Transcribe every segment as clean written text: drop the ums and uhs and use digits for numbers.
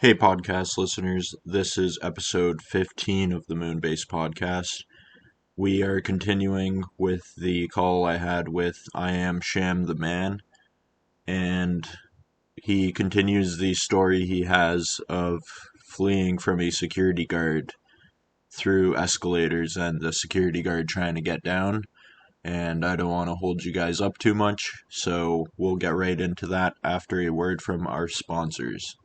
Hey, podcast listeners. This is episode 15 of the Moonbase podcast. We are continuing with the call I had with IamShamtheMan, and he continues the story he has of fleeing from a security guard through escalators and the security guard trying to get down. And I don't want to hold you guys up too much, so we'll get right into that after a word from our sponsors.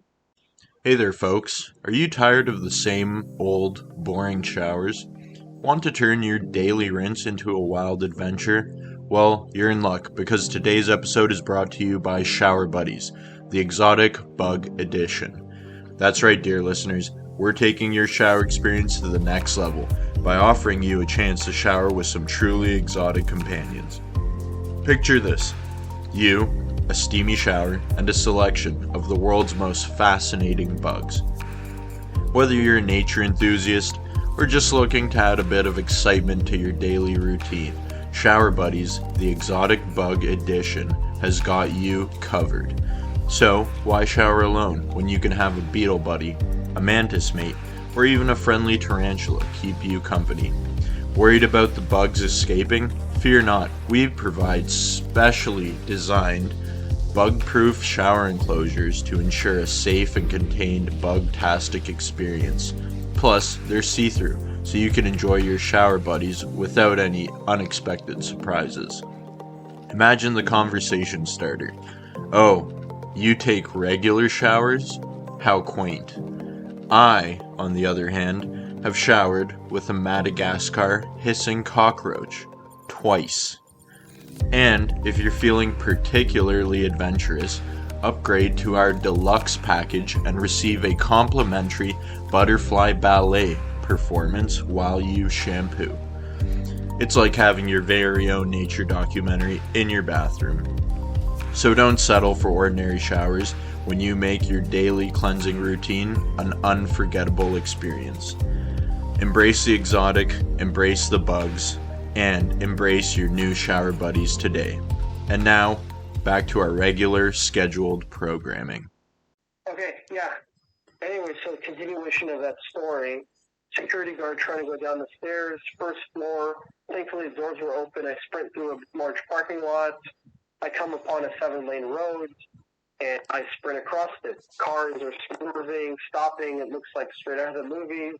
Hey there, folks. Are you tired of the same old, boring showers? Want to turn your daily rinse into a wild adventure? Well, you're in luck, because today's episode is brought to you by Shower Buddies, the Exotic Bug Edition. That's right, dear listeners. We're taking your shower experience to the next level by offering you a chance to shower with some truly exotic companions. Picture this. You, a steamy shower, and a selection of the world's most fascinating bugs. Whether you're a nature enthusiast or just looking to add a bit of excitement to your daily routine, Shower Buddies, the Exotic Bug Edition, has got you covered. So, why shower alone when you can have a beetle buddy, a mantis mate, or even a friendly tarantula keep you company? Worried about the bugs escaping? Fear not, we provide specially designed bug-proof shower enclosures to ensure a safe and contained bug-tastic experience. Plus, they're see-through, so you can enjoy your shower buddies without any unexpected surprises. Imagine the conversation starter. Oh, you take regular showers? How quaint. I, on the other hand, have showered with a Madagascar hissing cockroach. Twice. And if you're feeling particularly adventurous, upgrade to our deluxe package and receive a complimentary butterfly ballet performance while you shampoo. It's like having your very own nature documentary in your bathroom. So don't settle for ordinary showers when you make your daily cleansing routine an unforgettable experience. Embrace the exotic, embrace the bugs, and embrace your new shower buddies today. And now, back to our regular scheduled programming. Okay, yeah. Anyway, so continuation of that story. Security guard trying to go down the stairs, first floor. Thankfully, the doors were open. I sprint through a large parking lot. I come upon a 7-lane road, and I sprint across it. Cars are swerving, stopping. It looks like straight out of the movie.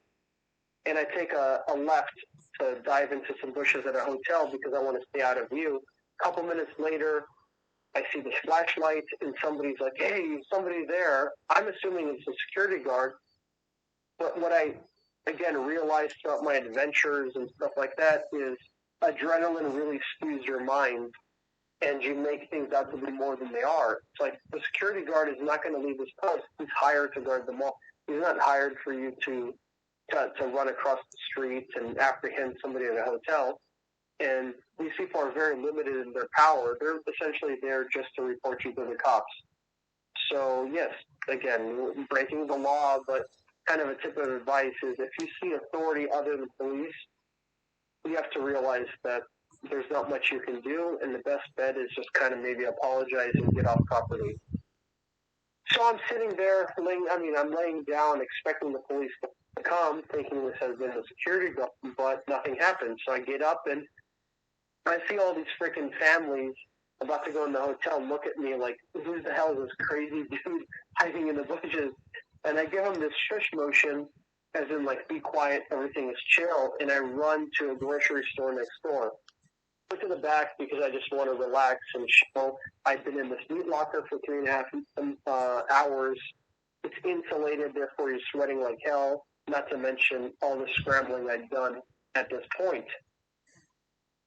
And I take a left to dive into some bushes at a hotel because I want to stay out of view. A couple minutes later, I see this flashlight, and somebody's like, hey, somebody there. I'm assuming it's a security guard. But what I, again, realized throughout my adventures and stuff like that is adrenaline really skews your mind, and you make things out to be more than they are. It's like the security guard is not going to leave his post. He's hired to guard the mall. He's not hired for you to run across the street and apprehend somebody at a hotel. And these people are very limited in their power. They're essentially there just to report you to the cops. So, yes, again, breaking the law, but kind of a tip of advice is if you see authority other than police, you have to realize that there's not much you can do, and the best bet is just kind of maybe apologize and get off property. So I'm sitting there, I'm laying down expecting the police to come, thinking this has been a security guard, but nothing happens. So I get up and I see all these freaking families about to go in the hotel look at me like, who the hell is this crazy dude hiding in the bushes? And I give them this shush motion, as in like, be quiet, everything is chill, and I run to a grocery store next door. Go to the back because I just want to relax and show. I've been in this meat locker for 3.5 hours. It's insulated, therefore you're sweating like hell, not to mention all the scrambling I've done at this point.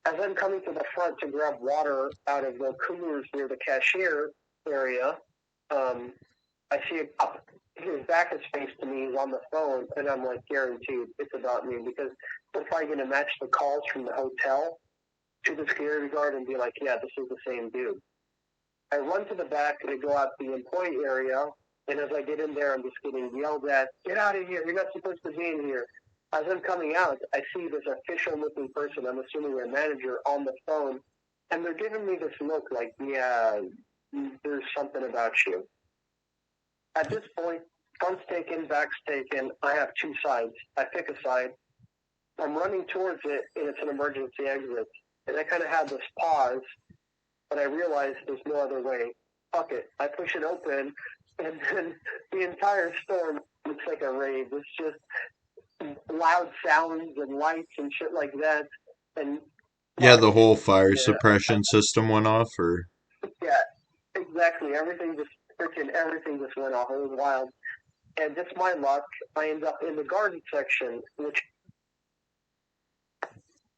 As I'm coming to the front to grab water out of the coolers near the cashier area, I see a cop. His back is faced to me. He's on the phone, and I'm like, guaranteed it's about me because we're probably going to match the calls from the hotel to the security guard and be like, yeah, this is the same dude. I run to the back to go out the employee area, and as I get in there, I'm just getting yelled at, get out of here, you're not supposed to be in here. As I'm coming out, I see this official-looking person, I'm assuming their manager, on the phone, and they're giving me this look like, yeah, there's something about you. At this point, fun's taken back's taken. I have two sides. I pick a side. I'm running towards it, and it's an emergency exit. And I kind of had this pause, but I realized there's no other way. Fuck it. I push it open, and then the entire store looks like a rave. It's just loud sounds and lights and shit like that. And Yeah, the whole fire suppression system went off, or? yeah, exactly. Everything just went off. It was wild. And just my luck, I end up in the garden section, which,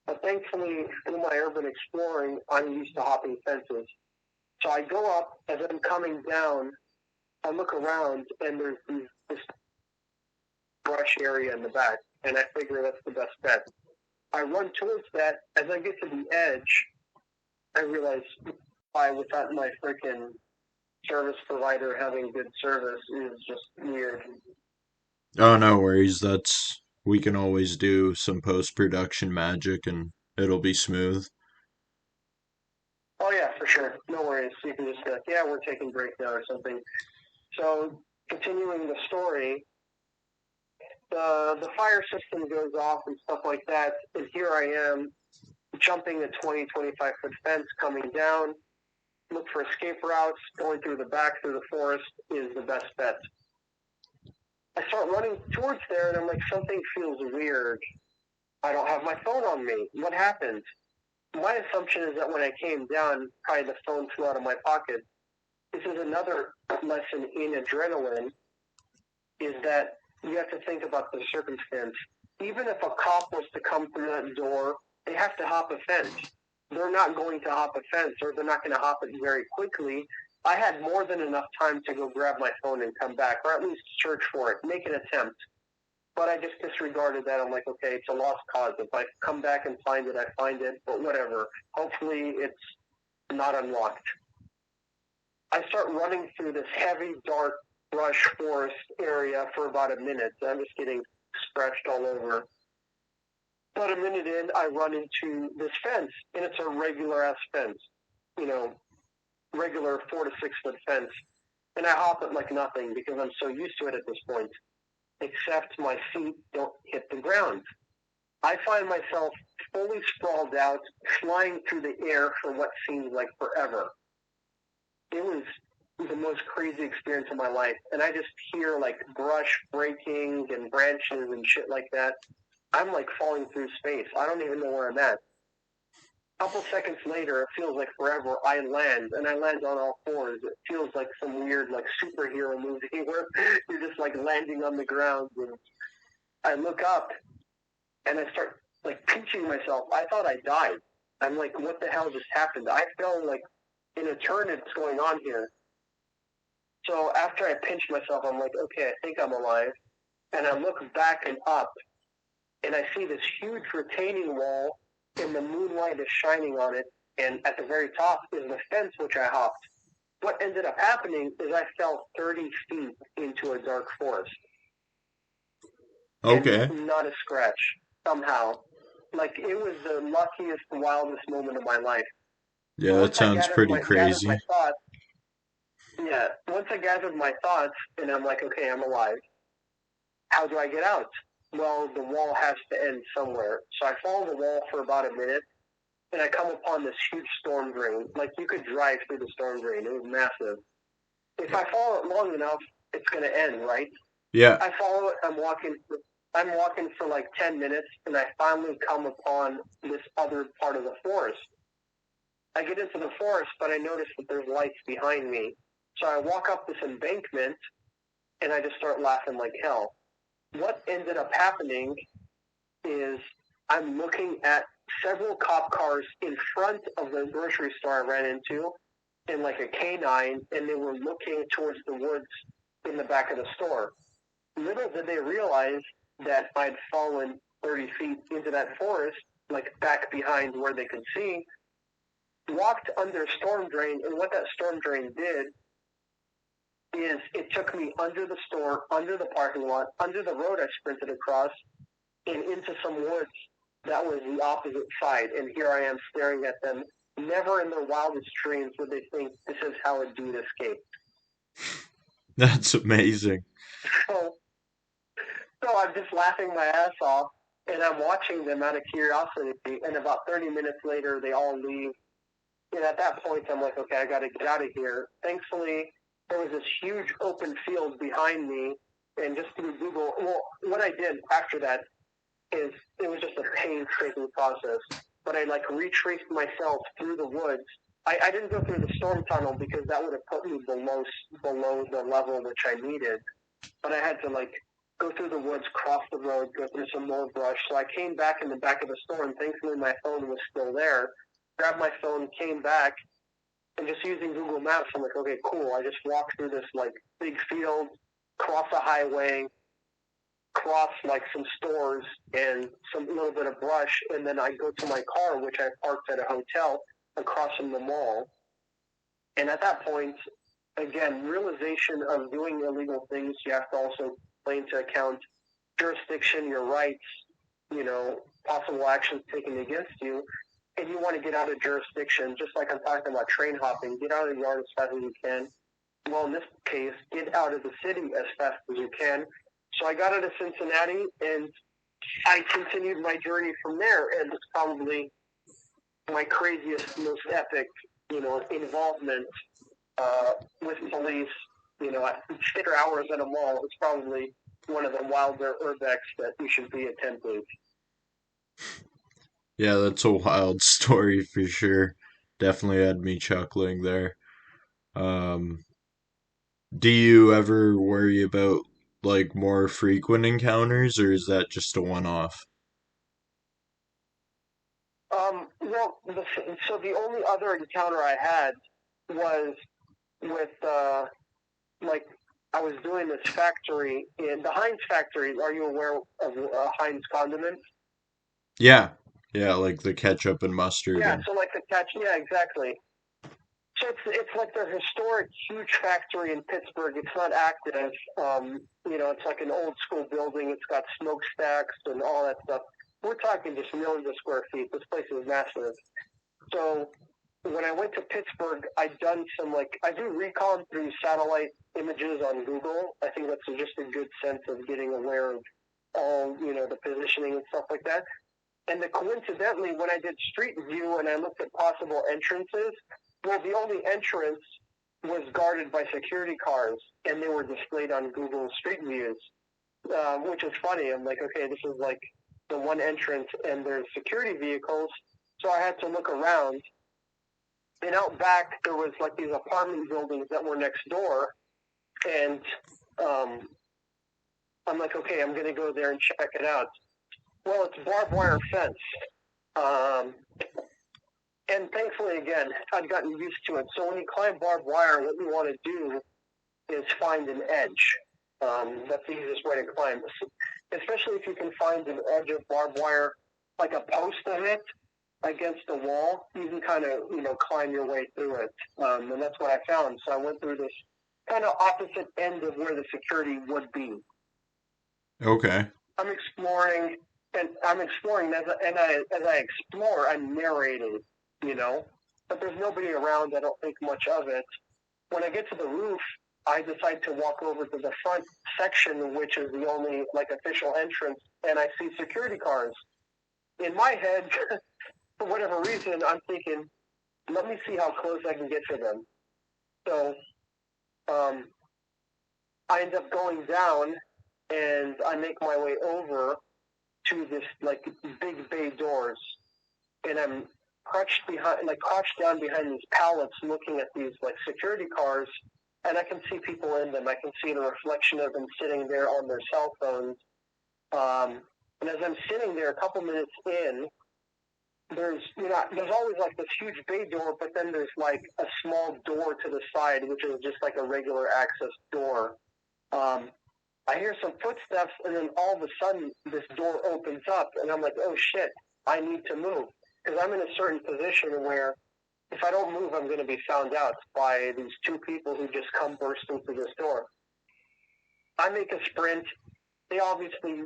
but thankfully, through my urban exploring, I'm used to hopping fences. So I go up, as I'm coming down, I look around, and there's this brush area in the back, and I figure that's the best bet. I run towards that. As I get to the edge, I realize without my freaking service provider having good service is just weird. Oh, no worries. We can always do some post-production magic and it'll be smooth. Oh, yeah, for sure. No worries. You can just, we're taking break now or something. So, continuing the story, the fire system goes off and stuff like that, and here I am jumping a 20, 25-foot fence, coming down, look for escape routes, going through the back through the forest is the best bet. I start running towards there, and I'm like, something feels weird. I don't have my phone on me. What happened? My assumption is that when I came down, probably the phone flew out of my pocket. This is another lesson in adrenaline, is that you have to think about the circumstance. Even if a cop was to come through that door, they have to hop a fence. They're not going to hop a fence, or they're not going to hop it very quickly. I had more than enough time to go grab my phone and come back, or at least search for it, make an attempt. But I just disregarded that. I'm like, okay, it's a lost cause. If I come back and find it, I find it, but whatever. Hopefully it's not unlocked. I start running through this heavy, dark brush forest area for about a minute. I'm just getting scratched all over. About a minute in, I run into this fence, and it's a regular-ass fence. Regular 4 to 6 foot fence. And I hop it like nothing because I'm so used to it at this point. Except my feet don't hit the ground. I find myself fully sprawled out, flying through the air for what seemed like forever. It was the most crazy experience of my life. And I just hear like brush breaking and branches and shit like that. I'm like falling through space. I don't even know where I'm at. A couple seconds later, it feels like forever, I land, and I land on all fours. It feels like some weird, like, superhero movie where you're just, like, landing on the ground. And I look up, and I start, like, pinching myself. I thought I died. I'm like, what the hell just happened? I felt like an eternity is going on here. So after I pinch myself, I'm like, okay, I think I'm alive. And I look back and up, and I see this huge retaining wall, and the moonlight is shining on it, and at the very top is the fence which I hopped. What ended up happening is I fell 30 feet into a dark forest. Okay. And not a scratch, somehow. Like, it was the luckiest, wildest moment of my life. Yeah, that sounds pretty crazy. Once I gathered my thoughts, and I'm like, okay, I'm alive. How do I get out? Well, the wall has to end somewhere. So I follow the wall for about a minute, and I come upon this huge storm drain. Like, you could drive through the storm drain. It was massive. If I follow it long enough, it's going to end, right? Yeah. I follow it. I'm walking for like 10 minutes, and I finally come upon this other part of the forest. I get into the forest, but I notice that there's lights behind me. So I walk up this embankment, and I just start laughing like hell. What ended up happening is I'm looking at several cop cars in front of the grocery store I ran into in like a canine, and they were looking towards the woods in the back of the store. Little did they realize that I'd fallen 30 feet into that forest, like back behind where they could see, walked under a storm drain, and what that storm drain did is it took me under the store, under the parking lot, under the road I sprinted across, and into some woods that was the opposite side. And here I am staring at them. Never in their wildest dreams would they think this is how a dude escaped. That's amazing. So So I'm just laughing my ass off, and I'm watching them out of curiosity, and about 30 minutes later, they all leave. And at that point, I'm like, okay, I got to get out of here. Thankfully, there was this huge open field behind me, and just through Google, well, what I did after that is it was just a painstaking process. But I retraced myself through the woods. I didn't go through the storm tunnel because that would have put me below the level which I needed. But I had to go through the woods, cross the road, go through some more brush. So I came back in the back of the store, and thankfully my phone was still there. Grabbed my phone, came back, and just using Google Maps, I'm like, okay, cool. I just walked through this big field, cross a highway, cross some stores and some little bit of brush, and then I go to my car, which I parked at a hotel across from the mall. And at that point, again, realization of doing illegal things, you have to also play into account jurisdiction, your rights, possible actions taken against you, and you want to get out of jurisdiction, just like I'm talking about train hopping, get out of the yard as fast as you can. Well, in this case, get out of the city as fast as you can. So I got out of Cincinnati, and I continued my journey from there, and it's probably my craziest, most epic, involvement with police, at 6 hours at a mall. It's probably one of the wilder urbex that you should be attempting. Yeah, that's a wild story for sure. Definitely had me chuckling there. Um, do you ever worry about more frequent encounters, or is that just a one-off? Well, so the only other encounter I had was with, I was doing this factory in the Heinz factory. Are you aware of Heinz condiments? Yeah, yeah, like the ketchup and mustard Yeah, and so the catch, yeah, exactly. So it's like the historic huge factory in Pittsburgh. It's not active. It's like an old school building. It's got smokestacks and all that stuff. We're talking just millions of square feet. This place is massive. So when I went to Pittsburgh, I'd done some I do recon through satellite images on Google. I think that's just a good sense of getting aware of all, the positioning and stuff like that. And coincidentally, when I did Street View and I looked at possible entrances, well, the only entrance was guarded by security cars, and they were displayed on Google Street Views, which is funny. I'm like, okay, this is the one entrance, and there's security vehicles. So I had to look around. And out back, there was these apartment buildings that were next door. And I'm like, okay, I'm going to go there and check it out. Well, it's barbed wire fence. And thankfully, again, I'd gotten used to it. So when you climb barbed wire, what you want to do is find an edge. That's the easiest way to climb, especially if you can find an edge of barbed wire, like a post of it against the wall. You can kind of, climb your way through it. And that's what I found. So I went through this kind of opposite end of where the security would be. okay. I'm exploring as I explore, I'm narrating, but there's nobody around. I don't think much of it. When I get to the roof, I decide to walk over to the front section, which is the only official entrance, and I see security cars. In my head, for whatever reason, I'm thinking, let me see how close I can get to them. So I end up going down, and I make my way over to this big bay doors, and I'm crouched down behind these pallets, looking at these security cars, and I can see people in them. I can see the reflection of them sitting there on their cell phones. And as I'm sitting there, a couple minutes in, there's always this huge bay door, but then there's a small door to the side, which is just a regular access door. I hear some footsteps, and then all of a sudden, this door opens up, and I'm like, oh shit, I need to move. Because I'm in a certain position where if I don't move, I'm going to be found out by these two people who just come bursting through this door. I make a sprint. They obviously,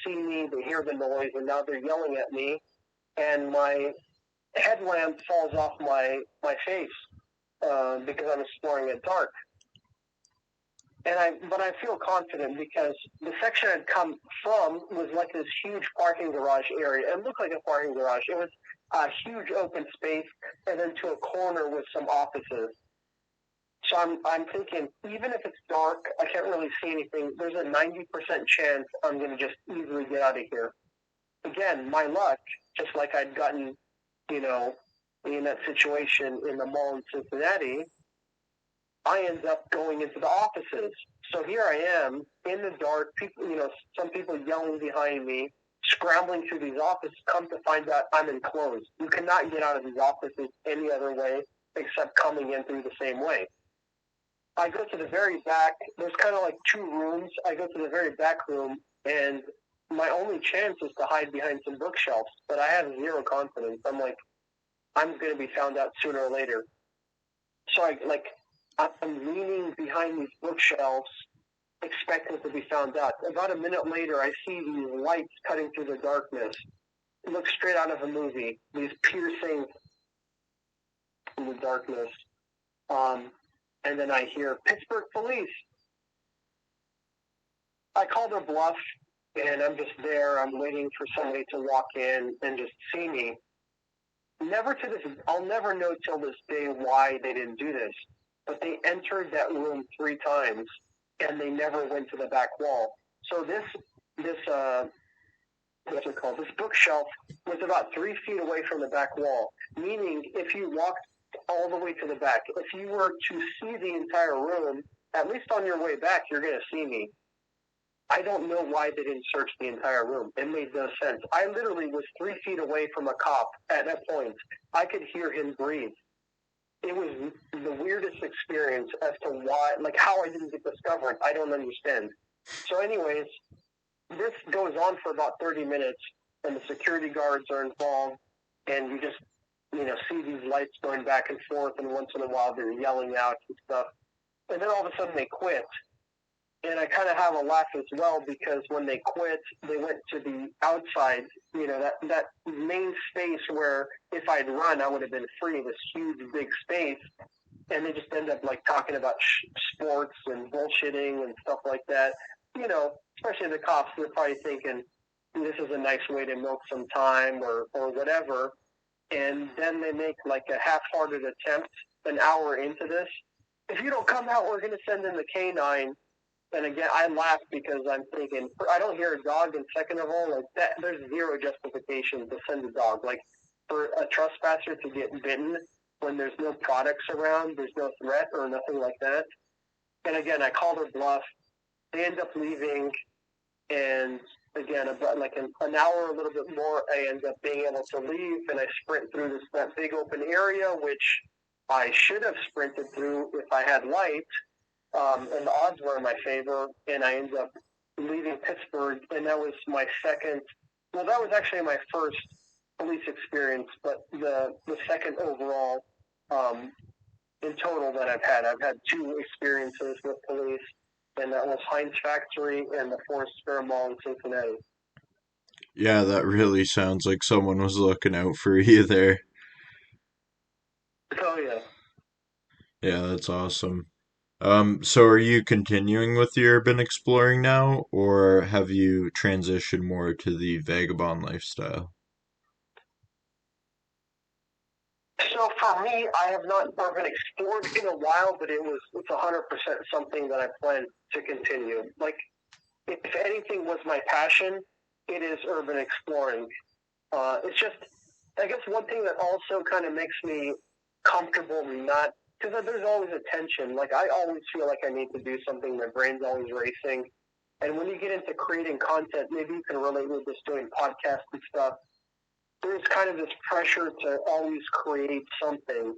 see me, they hear the noise, and now they're yelling at me, and my headlamp falls off my face because I'm exploring at dark. But I feel confident because the section I'd come from was like this huge parking garage area. It looked like a parking garage. It was a huge open space, and then to a corner with some offices. So I'm thinking, even if it's dark, I can't really see anything. There's a 90% chance I'm going to just easily get out of here. Again, my luck, just like I'd gotten, in that situation in the mall in Cincinnati, I end up going into the offices. So here I am in the dark, people, some people yelling behind me, scrambling through these offices, come to find out I'm enclosed. You cannot get out of these offices any other way except coming in through the same way. I go to the very back. There's kind of like two rooms. I go to the very back room, and my only chance is to hide behind some bookshelves, but I have zero confidence. I'm like, I'm going to be found out sooner or later. So I'm leaning behind these bookshelves, expecting to be found out. About a minute later, I see these lights cutting through the darkness. It looks straight out of a movie. These piercing in the darkness. And then I hear, Pittsburgh police. I call their bluff, and I'm just there. I'm waiting for somebody to walk in and just see me. I'll never know till this day why they didn't do this. But they entered that room 3 times, and they never went to the back wall. So this what's it called? This bookshelf was about 3 feet away from the back wall, meaning if you walked all the way to the back, if you were to see the entire room, at least on your way back, you're going to see me. I don't know why they didn't search the entire room. It made no sense. I literally was 3 feet away from a cop at that point. I could hear him breathe. It was the weirdest experience as to why, how I didn't get discovered. I don't understand. So anyways, this goes on for about 30 minutes, and the security guards are involved, and you just, see these lights going back and forth, and once in a while they're yelling out and stuff. And then all of a sudden they quit. And I kind of have a laugh as well, because when they quit, they went to the outside, that main space where if I'd run, I would have been free, this huge, big space. And they just end up talking about sports and bullshitting and stuff like that. Especially the cops, they're probably thinking this is a nice way to milk some time or whatever. And then they make a half-hearted attempt an hour into this. If you don't come out, we're going to send in the canine. And again, I laugh because I'm thinking, I don't hear a dog, and second of all, there's zero justification to send a dog. For a trespasser to get bitten when there's no products around, there's no threat or nothing like that. And again, I call their bluff. They end up leaving, and again, about an hour, a little bit more, I end up being able to leave, and I sprint through that big open area, which I should have sprinted through if I had light. And the odds were in my favor, and I ended up leaving Pittsburgh, and that was my second. Well, that was actually my first police experience, but the second overall in total that I've had. I've had 2 experiences with police, and that was Heinz Factory and the Forest Fair Mall in Cincinnati. Yeah, that really sounds like someone was looking out for you there. Oh, yeah. Yeah, that's awesome. So are you continuing with the urban exploring now, or have you transitioned more to the vagabond lifestyle? So for me, I have not urban explored in a while, but it's 100% something that I plan to continue. If anything was my passion, it is urban exploring. It's just, I guess one thing that also kind of makes me comfortable not, because there's always a tension. I always feel like I need to do something. My brain's always racing. And when you get into creating content, maybe you can relate with this doing podcasts and stuff. There's kind of this pressure to always create something.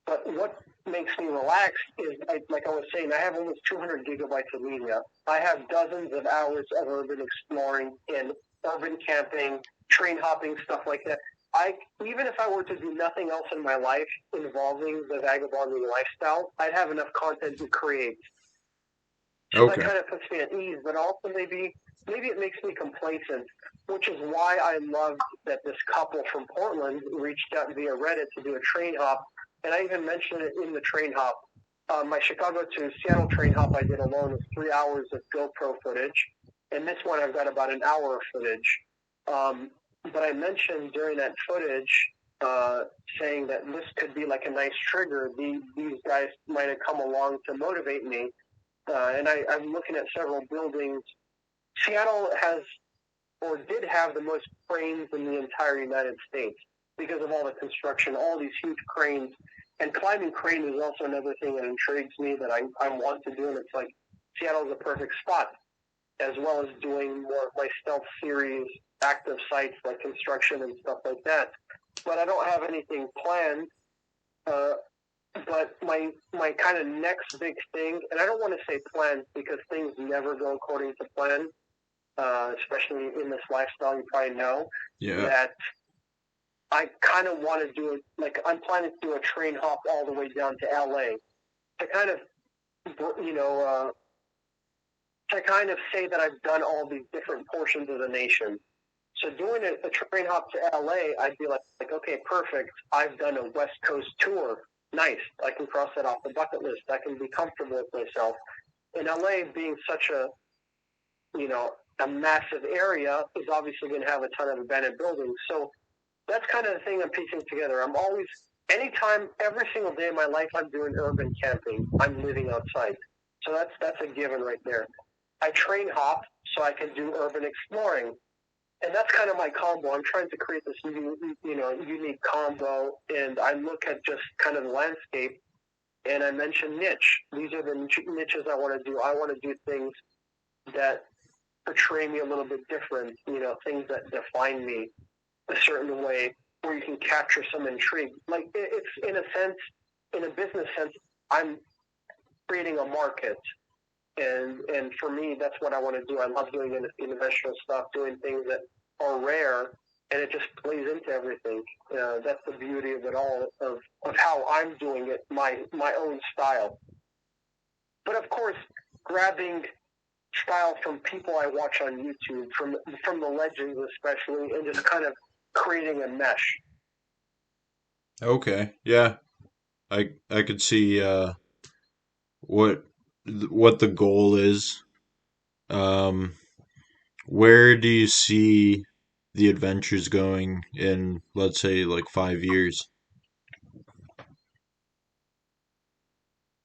But what makes me relax is, like I was saying, I have almost 200 gigabytes of media. I have dozens of hours of urban exploring and urban camping, train hopping, stuff like that. Even if I were to do nothing else in my life involving the vagabonding lifestyle, I'd have enough content to create. So that kind of puts me at ease, but also maybe it makes me complacent, which is why I loved that this couple from Portland reached out via Reddit to do a train hop, and I even mentioned it in the train hop. My Chicago to Seattle train hop I did alone was 3 hours of GoPro footage, and this one I've got about an hour of footage. But I mentioned during that footage saying that this could be like a nice trigger. These guys might have come along to motivate me. And I'm looking at several buildings. Seattle has or did have the most cranes in the entire United States because of all the construction, all these huge cranes. And climbing cranes is also another thing that intrigues me that I want to do. And it's like Seattle's a perfect spot, as well as doing more of my stealth series, active sites like construction and stuff like that. But I don't have anything planned. But my kind of next big thing, and I don't want to say plans because things never go according to plan, especially in this lifestyle, you probably know, that I kind of want to do it, like I'm planning to do a train hop all the way down to LA to kind of, to kind of say that I've done all these different portions of the nation. So doing a train hop to LA, I'd be like, okay, perfect. I've done a West Coast tour. Nice. I can cross that off the bucket list. I can be comfortable with myself. In LA, being such a massive area, is obviously going to have a ton of abandoned buildings. So that's kind of the thing I'm piecing together. I'm always, anytime, every single day of my life, I'm doing urban camping. I'm living outside. So that's a given right there. I train hop so I can do urban exploring. And that's kind of my combo. I'm trying to create this unique combo, and I look at just kind of the landscape, and I mention niche. These are the niches I want to do. I want to do things that portray me a little bit different, things that define me a certain way, where you can capture some intrigue. Like it's in a sense, in a business sense, I'm creating a market. And for me, that's what I want to do. I love doing interventional stuff, doing things that are rare, and it just plays into everything. That's the beauty of it all, of how I'm doing it, my own style. But of course, grabbing style from people I watch on YouTube, from the legends especially, and just kind of creating a mesh. Okay, yeah, I could see what the goal is. Where do you see the adventures going in, let's say, like 5 years?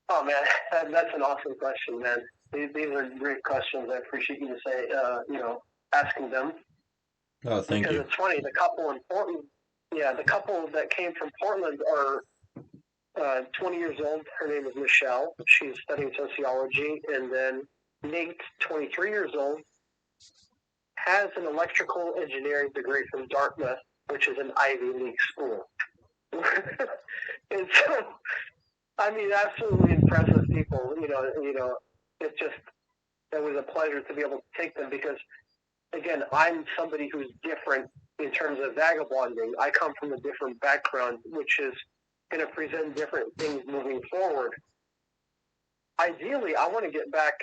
Oh man, that's an awesome question, man. These are great questions. I appreciate you asking them. Oh, thank because you. it's funny. The couple in Portland, the couple that came from Portland are 20 years old. Her name is Michelle. She's studying sociology. And then Nate, 23 years old, has an electrical engineering degree from Dartmouth, which is an Ivy League school. And so, I mean, absolutely impressive people. It was a pleasure to be able to take them because, again, I'm somebody who's different in terms of vagabonding. I come from a different background, which is going to present different things moving forward. Ideally, I want to get back.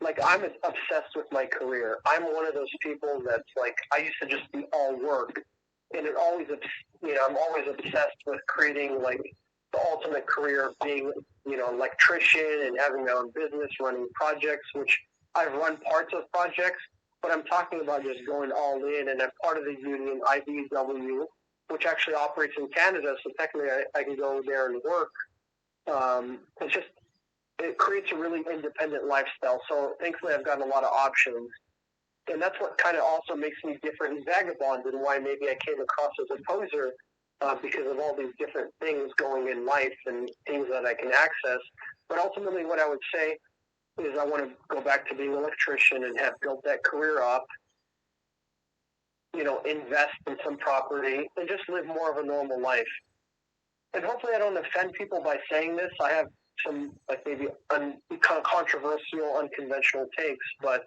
Like, I'm obsessed with my career. I'm one of those people that's like, I used to just be all work. And I'm always obsessed with creating, like, the ultimate career of being, an electrician and having my own business, running projects, which I've run parts of projects, but I'm talking about just going all in. And I'm part of the union, IBW, which actually operates in Canada. So technically I can go there and work. It creates a really independent lifestyle. So thankfully I've got a lot of options. And that's what kind of also makes me different in Vagabond and why maybe I came across as a poser because of all these different things going in life and things that I can access. But ultimately what I would say is I want to go back to being an electrician and have built that career up, invest in some property and just live more of a normal life. And hopefully I don't offend people by saying this. I have some maybe controversial, unconventional takes, but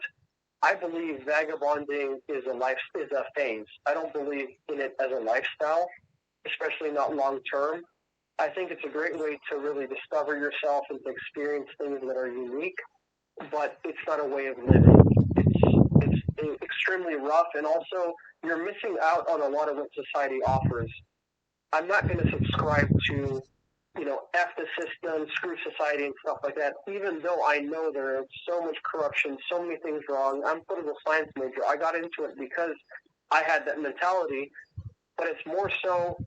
I believe vagabonding is a phase. I don't believe in it as a lifestyle, especially not long term. I think it's a great way to really discover yourself and to experience things that are unique, but it's not a way of living. It's extremely rough, and also you're missing out on a lot of what society offers. I'm not going to subscribe to F the system, screw society and stuff like that, even though I know there is so much corruption, so many things wrong. I'm a political science major. I got into it because I had that mentality, but it's more so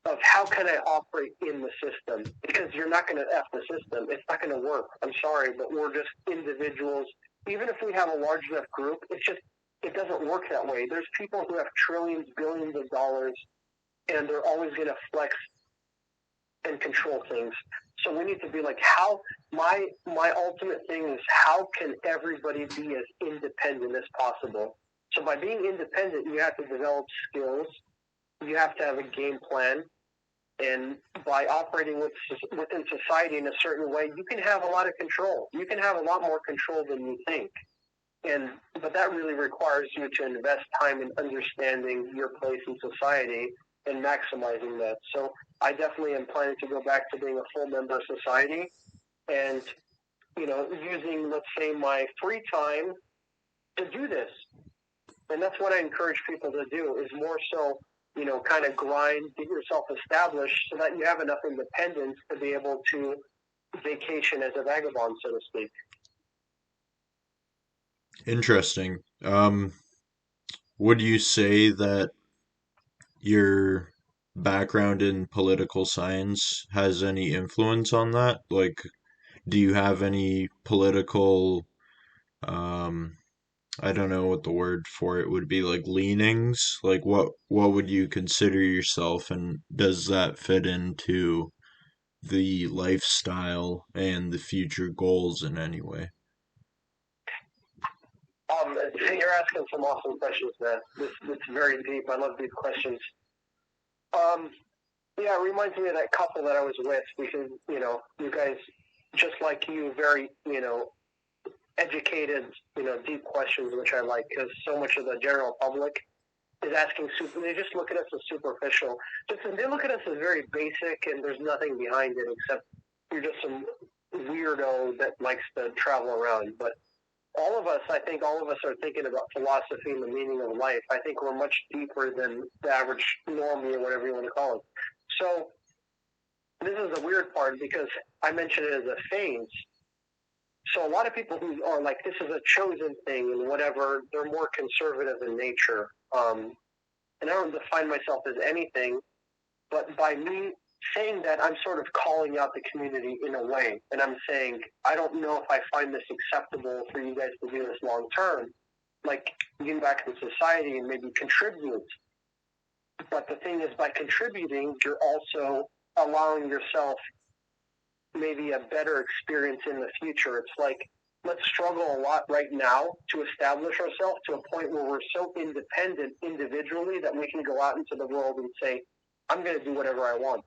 of how can I operate in the system? Because you're not going to F the system. It's not going to work. I'm sorry, but we're just individuals. Even if we have a large enough group, it doesn't work that way. There's people who have trillions, billions of dollars, and they're always going to flex and control things. So we need to be like, my ultimate thing is how can everybody be as independent as possible? So by being independent, you have to develop skills. You have to have a game plan. And by operating within society in a certain way, you can have a lot of control. You can have a lot more control than you think. But that really requires you to invest time in understanding your place in society and maximizing that. So I definitely am planning to go back to being a full member of society and, using, let's say, my free time to do this. And that's what I encourage people to do, is more so, kind of grind, get yourself established so that you have enough independence to be able to vacation as a vagabond, so to speak. Interesting. Would you say that your background in political science has any influence on that? Like, do you have any political, um, I don't know what the word for it would be, like leanings? Like, what would you consider yourself, and does that fit into the lifestyle and the future goals in any way? You're asking some awesome questions, man. It's very deep. I love deep questions. Yeah, it reminds me of that couple that I was with because, you guys, just like you, very, educated, deep questions, which I like because so much of the general public is asking they just look at us as superficial. They look at us as very basic and there's nothing behind it except you're just some weirdo that likes to travel around. But I think all of us are thinking about philosophy and the meaning of life. I think we're much deeper than the average normie or whatever you want to call it. So this is the weird part because I mentioned it as a phase. So a lot of people who are like, this is a chosen thing and whatever, they're more conservative in nature. And I don't define myself as anything, but by me saying that, I'm sort of calling out the community in a way. And I'm saying, I don't know if I find this acceptable for you guys to do this long term, like getting back into society and maybe contribute. But the thing is, by contributing, you're also allowing yourself maybe a better experience in the future. It's like, let's struggle a lot right now to establish ourselves to a point where we're so independent individually that we can go out into the world and say, I'm going to do whatever I want,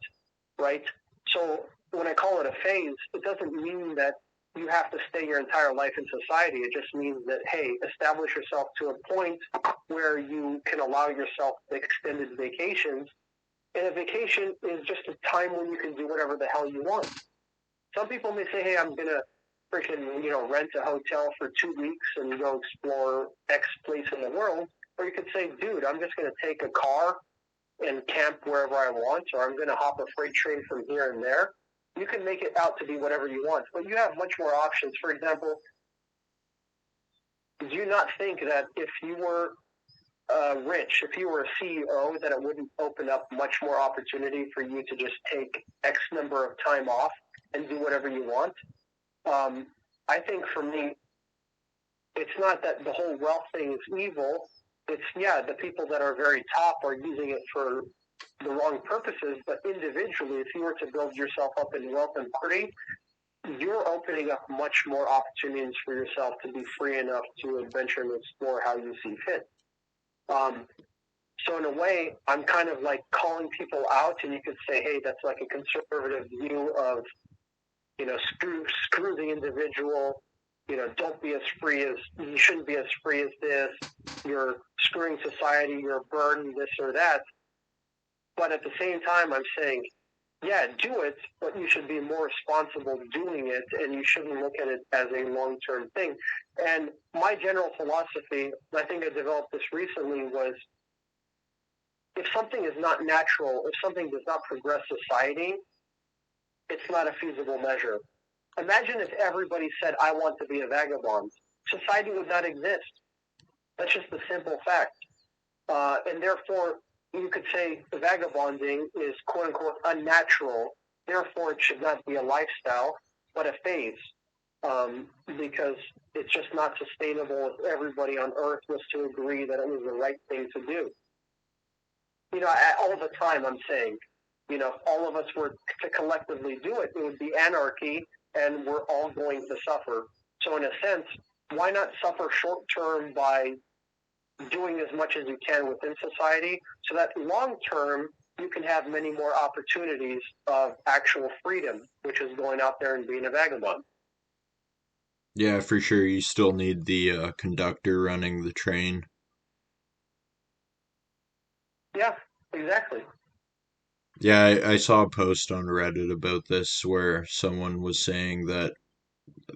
right? So when I call it a phase, it doesn't mean that you have to stay your entire life in society. It just means that, hey, establish yourself to a point where you can allow yourself extended vacations. And a vacation is just a time when you can do whatever the hell you want. Some people may say, hey, I'm going to freaking, rent a hotel for 2 weeks and go explore X place in the world. Or you could say, dude, I'm just going to take a car and camp wherever I want, or I'm going to hop a freight train from here and there. You can make it out to be whatever you want, but you have much more options. For example, do you not think that if you were rich, if you were a CEO, that it wouldn't open up much more opportunity for you to just take X number of time off and do whatever you want? I think for me, it's not that the whole wealth thing is evil. It's, the people that are very top are using it for the wrong purposes, but individually, if you were to build yourself up in wealth and poverty, you're opening up much more opportunities for yourself to be free enough to adventure and explore how you see fit. So in a way, I'm kind of like calling people out, and you could say, hey, that's like a conservative view of, screw the individual, don't be as free as, you shouldn't be as free as this, you're screwing society, you're a burden, this or that. But at the same time, I'm saying, do it, but you should be more responsible doing it, and you shouldn't look at it as a long-term thing. And my general philosophy, I think I developed this recently, was if something is not natural, if something does not progress society, it's not a feasible measure. Imagine if everybody said, I want to be a vagabond. Society would not exist. That's just a simple fact. And therefore, you could say vagabonding is quote unquote unnatural. Therefore, it should not be a lifestyle, but a phase. Because it's just not sustainable if everybody on earth was to agree that it was the right thing to do. All the time I'm saying, if all of us were to collectively do it, it would be anarchy and we're all going to suffer. So in a sense, why not suffer short term by doing as much as you can within society so that long term you can have many more opportunities of actual freedom, which is going out there and being a vagabond. Yeah, for sure. You still need the conductor running the train. Yeah, exactly. Yeah, I saw a post on Reddit about this where someone was saying that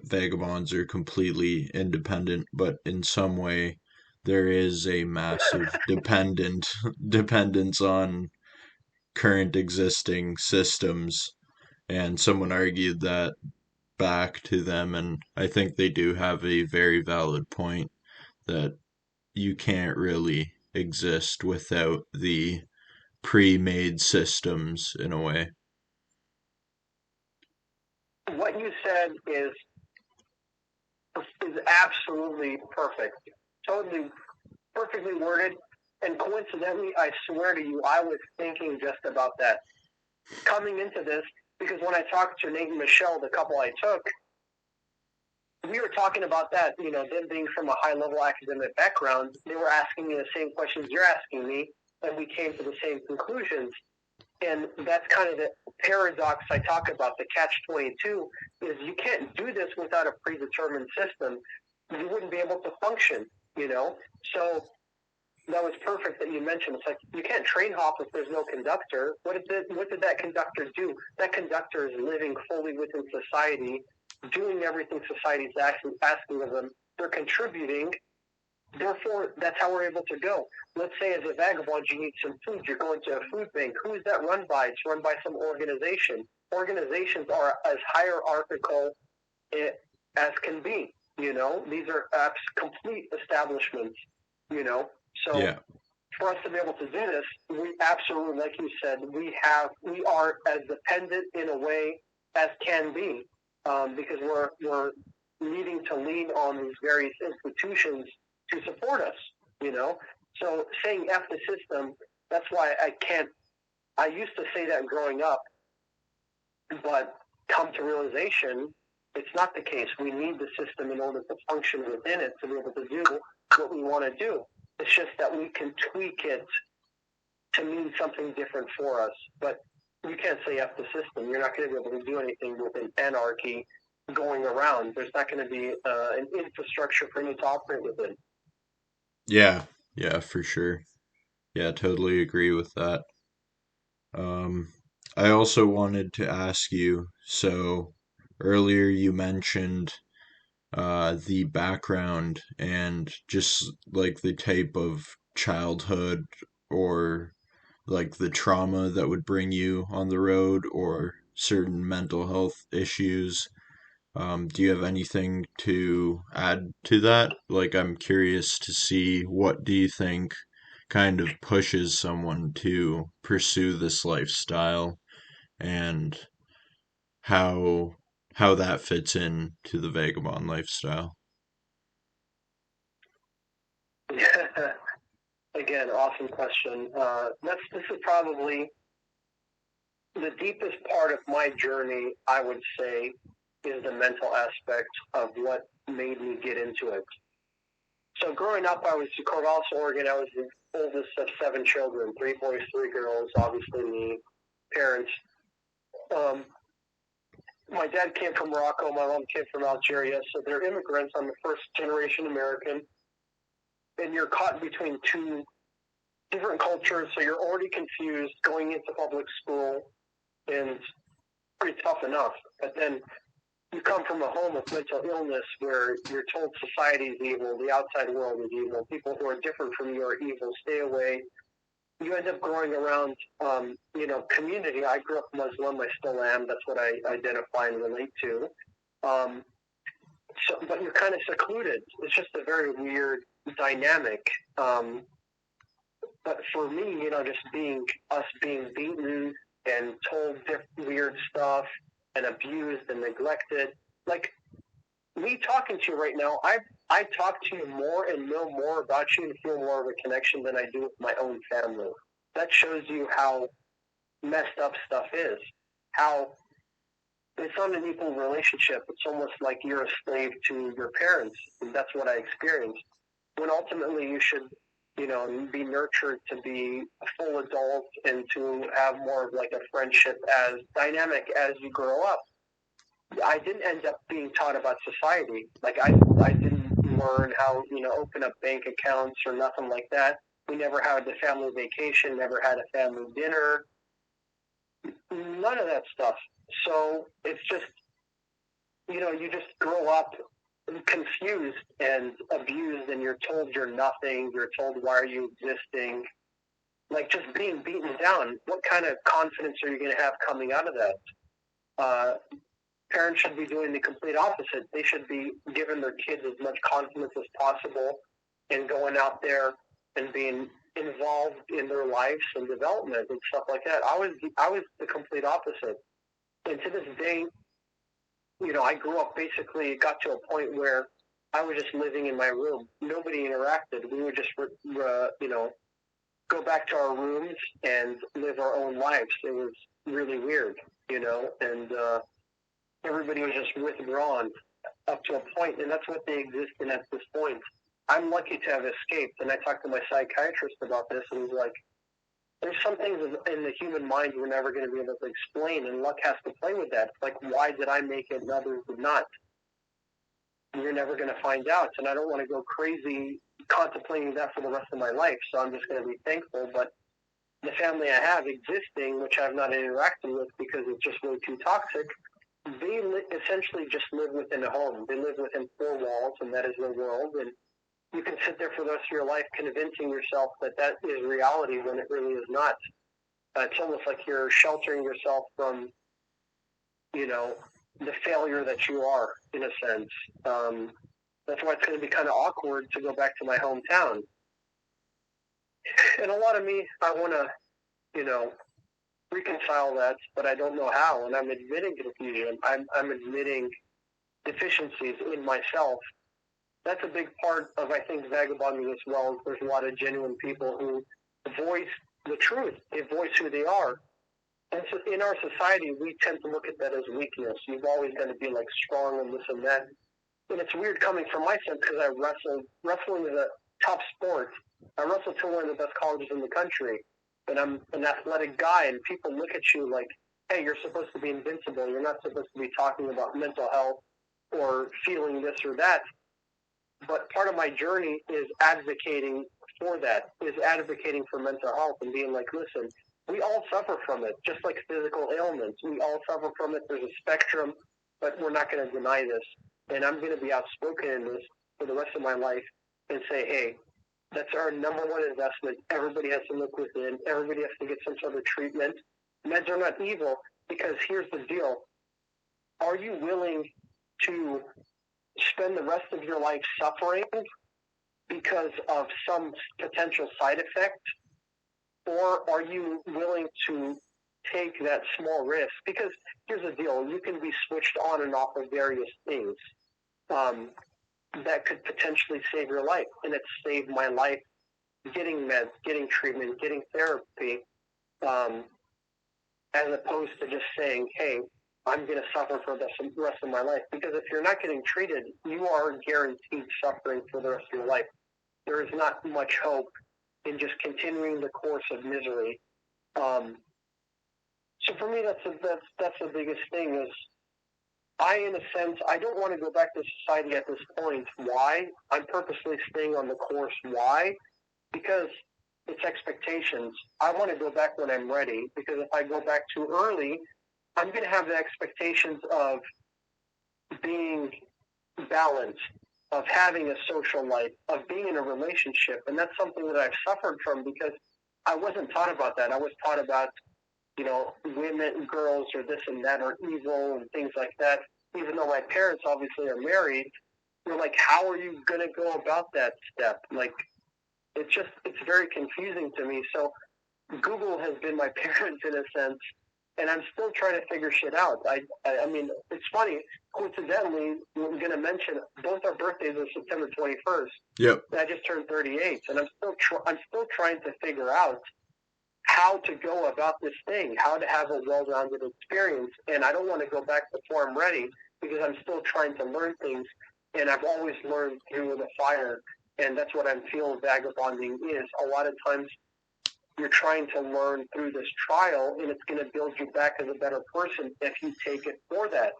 vagabonds are completely independent, but in some way there is a massive dependence on current existing systems, and someone argued that back to them, and I think they do have a very valid point that you can't really exist without the pre-made systems in a way. What you said is absolutely perfect, totally perfectly worded, and coincidentally, I swear to you, I was thinking just about that coming into this, because when I talked to Nate and Michelle, the couple I took, we were talking about that, them being from a high-level academic background, they were asking me the same questions you're asking me, and we came to the same conclusions. And that's kind of the paradox I talk about, the catch-22, is you can't do this without a predetermined system. You wouldn't be able to function, So that was perfect that you mentioned. It's like you can't train hop if there's no conductor. What did that conductor do? That conductor is living fully within society, doing everything society's asking of them. They're contributing. Therefore, that's how we're able to go. Let's say as a vagabond, you need some food. You're going to a food bank. Who is that run by? It's run by some organization. Organizations are as hierarchical as can be. These are complete establishments. So Yeah. for us to be able to do this, we absolutely, like you said, we are as dependent in a way as can be, because we're needing to lean on these various institutions to support us, So saying F the system, that's why I used to say that growing up, but come to realization, it's not the case. We need the system in order to function within it to be able to do what we want to do. It's just that we can tweak it to mean something different for us. But you can't say F the system. You're not going to be able to do anything with an anarchy going around. There's not going to be an infrastructure for you to operate within. Yeah, for sure. Yeah, totally agree with that. I also wanted to ask you, so earlier you mentioned the background and just like the type of childhood or like the trauma that would bring you on the road or certain mental health issues. Do you have anything to add to that? Like, I'm curious to see what do you think kind of pushes someone to pursue this lifestyle and how that fits in to the vagabond lifestyle. Again, awesome question. This is probably the deepest part of my journey, I would say, is the mental aspect of what made me get into it. So growing up, I was in Corvallis, Oregon. I was the oldest of 7 children, 3 boys, 3 girls, obviously me, parents. My dad came from Morocco. My mom came from Algeria. So they're immigrants. I'm a first-generation American. And you're caught between 2 different cultures, so you're already confused going into public school, and it's pretty tough enough. But then you come from a home of mental illness where you're told society is evil, the outside world is evil, people who are different from you are evil, stay away. you end up growing around, community. I grew up Muslim. I still am. That's what I identify and relate to. Um, but you're kind of secluded. It's just a very weird dynamic. But for me, just being beaten and told weird stuff and abused and neglected, like me talking to you right now, I talk to you more and know more about you and feel more of a connection than I do with my own family. That shows you how messed up stuff is. How it's not an equal relationship. It's almost like you're a slave to your parents. And that's what I experienced. When ultimately you should, be nurtured to be a full adult and to have more of like a friendship as dynamic as you grow up. I didn't end up being taught about society. Like I didn't learn how, open up bank accounts or nothing like that. We never had a family vacation, never had a family dinner, none of that stuff. So it's just, you just grow up confused and abused, and you're told you're nothing. You're told, why are you existing? Like just being beaten down. What kind of confidence are you going to have coming out of that? Parents should be doing the complete opposite. They should be giving their kids as much confidence as possible and going out there and being involved in their lives and development and stuff like that. I was the complete opposite. And to this day, I grew up basically, it got to a point where I was just living in my room. Nobody interacted. We would just, go back to our rooms and live our own lives. It was really weird, and everybody was just withdrawn up to a point, and that's what they exist in at this point. I'm lucky to have escaped, and I talked to my psychiatrist about this, and he's like, there's some things in the human mind we're never going to be able to explain, and luck has to play with that. Like, why did I make it and others did not? You're never going to find out, and I don't want to go crazy contemplating that for the rest of my life, so I'm just going to be thankful. But the family I have existing, which I've not interacted with because it's just way too toxic, they essentially just live within a home. They live within four walls, and that is their world, and you can sit there for the rest of your life convincing yourself that that is reality when it really is not. It's almost like you're sheltering yourself from, the failure that you are, in a sense. That's why it's going to be kind of awkward to go back to my hometown. And a lot of me, I want to, reconcile that, but I don't know how. And I'm admitting confusion. I'm admitting deficiencies in myself. That's a big part of, I think, vagabonding as well. There's a lot of genuine people who voice the truth. They voice who they are. And so in our society, we tend to look at that as weakness. You've always got to be like strong and this and that. And it's weird coming from my sense because I wrestled. Wrestling is a top sport. I wrestled to one of the best colleges in the country. And I'm an athletic guy, and people look at you like, hey, you're supposed to be invincible. You're not supposed to be talking about mental health or feeling this or that. But part of my journey is advocating for that, is advocating for mental health and being like, listen, we all suffer from it, just like physical ailments. We all suffer from it. There's a spectrum, but we're not going to deny this. And I'm going to be outspoken in this for the rest of my life and say, hey, that's our number one investment. Everybody has to look within. Everybody has to get some sort of treatment. Meds are not evil because here's the deal. Are you willing to spend the rest of your life suffering because of some potential side effect? Or are you willing to take that small risk? Because here's the deal. You can be switched on and off of various things that could potentially save your life. And it saved my life getting meds, getting treatment, getting therapy, as opposed to just saying, hey, I'm going to suffer for the rest of my life. Because if you're not getting treated, you are guaranteed suffering for the rest of your life. There is not much hope in just continuing the course of misery. So for me, that's the biggest thing is in a sense, I don't want to go back to society at this point. Why? I'm purposely staying on the course. Why? Because it's expectations. I want to go back when I'm ready, because if I go back too early, I'm going to have the expectations of being balanced, of having a social life, of being in a relationship. And that's something that I've suffered from because I wasn't taught about that. I was taught about, women, girls, or this and that are evil and things like that. Even though my parents obviously are married, we're like, how are you going to go about that step? Like, it's very confusing to me. So Google has been my parents in a sense, and I'm still trying to figure shit out. I mean, it's funny. Coincidentally, I'm going to mention both our birthdays are September 21st. Yep. And I just turned 38, and I'm still trying to figure out how to go about this thing, how to have a well-rounded experience. And I don't want to go back before I'm ready because I'm still trying to learn things, and I've always learned through the fire, and that's what I'm feeling vagabonding is. A lot of times you're trying to learn through this trial, and it's going to build you back as a better person if you take it for that.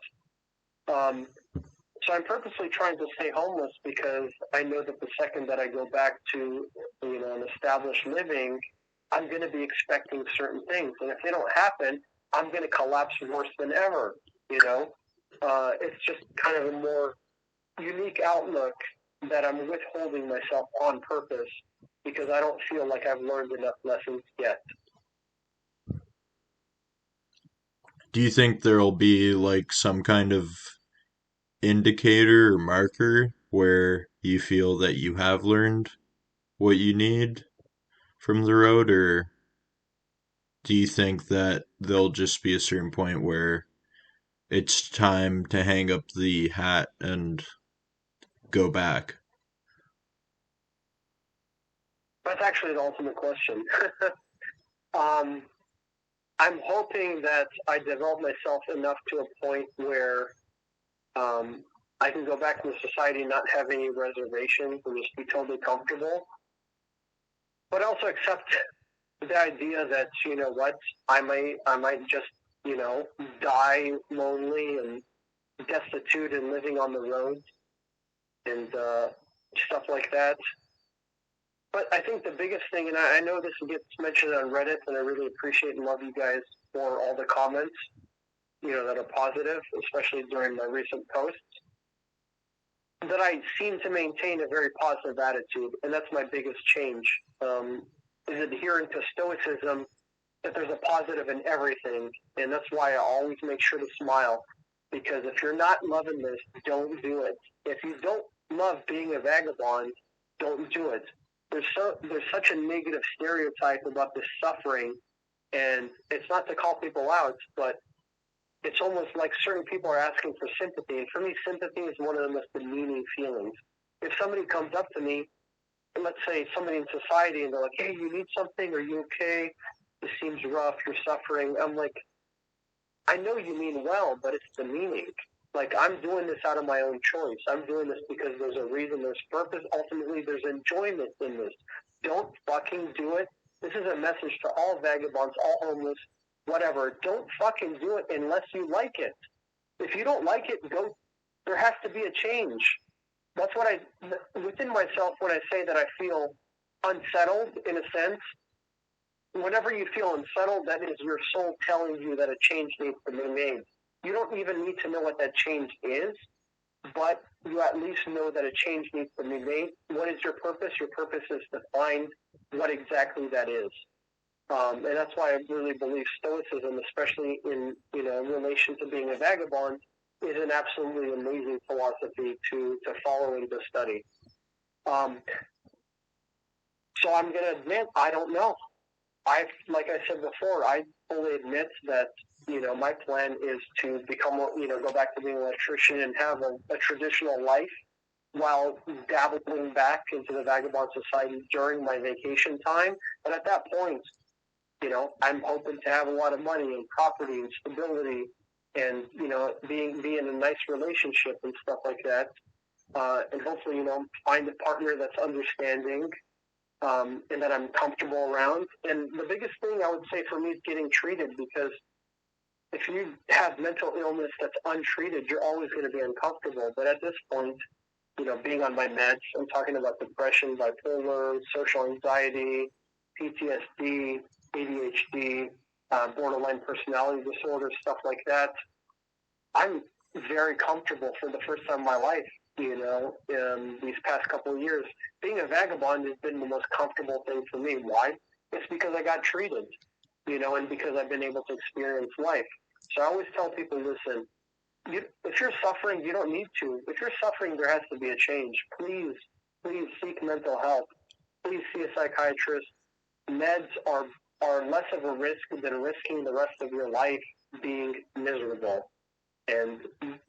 So I'm purposely trying to stay homeless because I know that the second that I go back to, an established living, I'm going to be expecting certain things. And if they don't happen, I'm going to collapse worse than ever, It's just kind of a more unique outlook that I'm withholding myself on purpose because I don't feel like I've learned enough lessons yet. Do you think there'll be like some kind of indicator or marker where you feel that you have learned what you need from the road, or do you think that there'll just be a certain point where it's time to hang up the hat and go back? That's actually the ultimate question. I'm hoping that I develop myself enough to a point where I can go back into society and not have any reservations and just be totally comfortable. But also accept the idea that, I might just, die lonely and destitute and living on the roads and stuff like that. But I think the biggest thing, and I know this gets mentioned on Reddit, and I really appreciate and love you guys for all the comments, that are positive, especially during my recent posts, that I seem to maintain a very positive attitude, and that's my biggest change, is adhering to Stoicism, that there's a positive in everything, and that's why I always make sure to smile, because if you're not loving this, don't do it. If you don't love being a vagabond, don't do it. There's such a negative stereotype about this suffering, and it's not to call people out, but it's almost like certain people are asking for sympathy. And for me, sympathy is one of the most demeaning feelings. If somebody comes up to me, and let's say somebody in society, and they're like, hey, you need something? Are you okay? This seems rough. You're suffering. I'm like, I know you mean well, but it's demeaning. Like, I'm doing this out of my own choice. I'm doing this because there's a reason, there's purpose. Ultimately, there's enjoyment in this. Don't fucking do it. This is a message to all vagabonds, all homeless, whatever. Don't fucking do it unless you like it. If you don't like it, go. There has to be a change. That's what within myself, when I say that I feel unsettled in a sense, whenever you feel unsettled, that is your soul telling you that a change needs to be made. You don't even need to know what that change is, but you at least know that a change needs to be made. What is your purpose? Your purpose is to find what exactly that is. And that's why I really believe Stoicism, especially in relation to being a vagabond, is an absolutely amazing philosophy to follow and to study. So I'm going to admit, I don't know. Like I said before, I fully admit that, my plan is to become, go back to being an electrician and have a traditional life while dabbling back into the vagabond society during my vacation time. And at that point, I'm hoping to have a lot of money and property and stability and, be in a nice relationship and stuff like that. And hopefully, find a partner that's understanding, and that I'm comfortable around. And the biggest thing I would say for me is getting treated, because if you have mental illness that's untreated, you're always going to be uncomfortable. But at this point, being on my meds, I'm talking about depression, bipolar, social anxiety, PTSD, ADHD, borderline personality disorder, stuff like that. I'm very comfortable for the first time in my life, these past couple of years. Being a vagabond has been the most comfortable thing for me. Why? It's because I got treated, and because I've been able to experience life. So I always tell people, listen, if you're suffering, you don't need to. If you're suffering, there has to be a change. Please, please seek mental health. Please see a psychiatrist. Meds are less of a risk than risking the rest of your life being miserable. And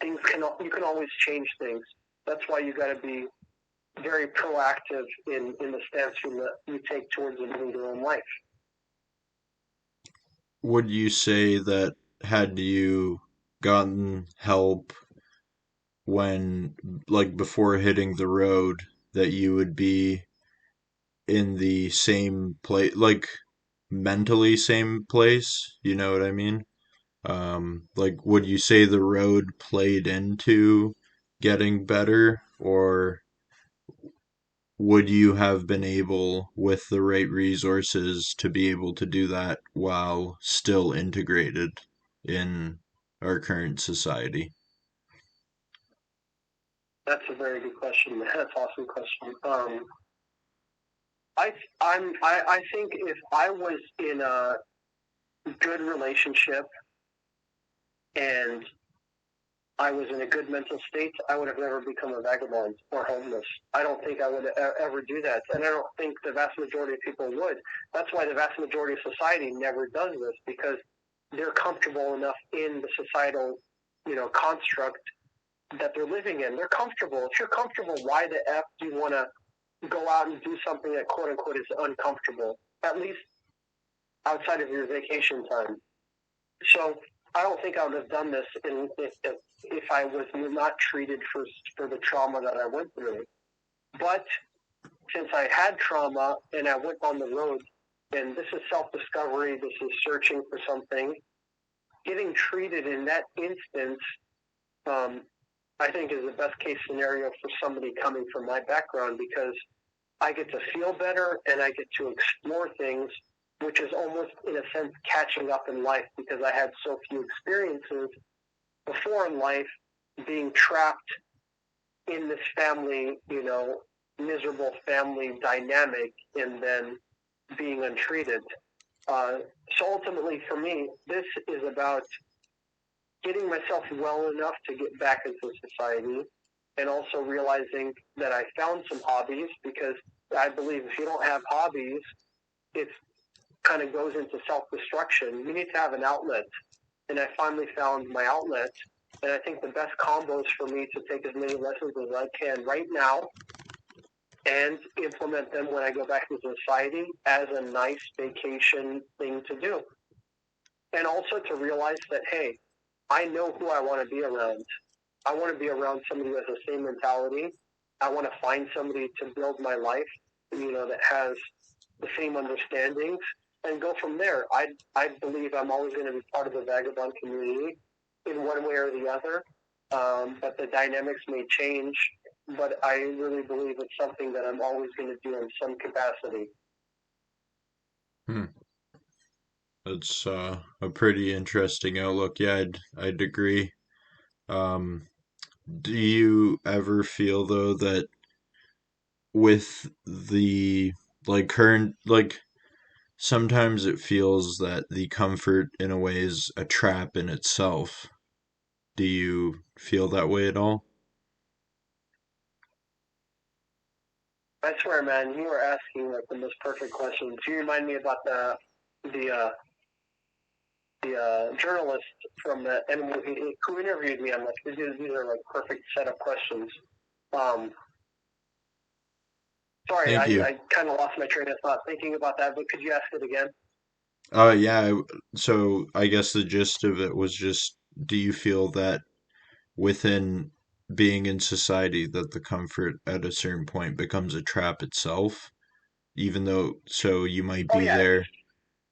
you can always change things. That's why you got to be very proactive in the stance you take towards living your own life. Would you say that had you gotten help when, like, before hitting the road, that you would be in the same place, like, mentally same place? You know what I mean? Like, would you say the road played into getting better, or would you have been able, with the right resources, to be able to do that while still integrated in our current society? That's a very good question. That's an awesome question. I think if I was in a good relationship and I was in a good mental state, I would have never become a vagabond or homeless. I don't think I would ever do that. And I don't think the vast majority of people would. That's why the vast majority of society never does this, because they're comfortable enough in the societal, construct that they're living in. They're comfortable. If you're comfortable, why the F do you want to go out and do something that quote unquote is uncomfortable, at least outside of your vacation time? So I don't think I would have done this if I was not treated for the trauma that I went through. But since I had trauma and I went on the road, and this is self-discovery, this is searching for something, getting treated in that instance, I think is the best case scenario for somebody coming from my background, because I get to feel better and I get to explore things, which is almost, in a sense, catching up in life, because I had so few experiences before in life, being trapped in this family, miserable family dynamic, and then being untreated. So ultimately, for me, this is about getting myself well enough to get back into society, and also realizing that I found some hobbies, because I believe if you don't have hobbies, it kind of goes into self-destruction. You need to have an outlet. And I finally found my outlet. And I think the best combo is for me to take as many lessons as I can right now and implement them when I go back into society as a nice vacation thing to do. And also to realize that, hey, I know who I want to be around. I want to be around somebody who has the same mentality. I want to find somebody to build my life, that has the same understandings, and go from there. I believe I'm always going to be part of the vagabond community in one way or the other, but the dynamics may change, but I really believe it's something that I'm always going to do in some capacity. That's a pretty interesting outlook. Yeah, I'd agree. Do you ever feel, though, that with the, like, current, like, sometimes it feels that the comfort in a way is a trap in itself? Do you feel that way at all? I swear, man, you are asking like the most perfect questions. You remind me about the journalist from the and who interviewed me. I'm like, these are like perfect set of questions. Sorry, Thank you. I kind of lost my train of thought thinking about that, but could you ask it again? Yeah, so I guess the gist of it was just, do you feel that within being in society that the comfort at a certain point becomes a trap itself, even though, so you might Oh be yeah, there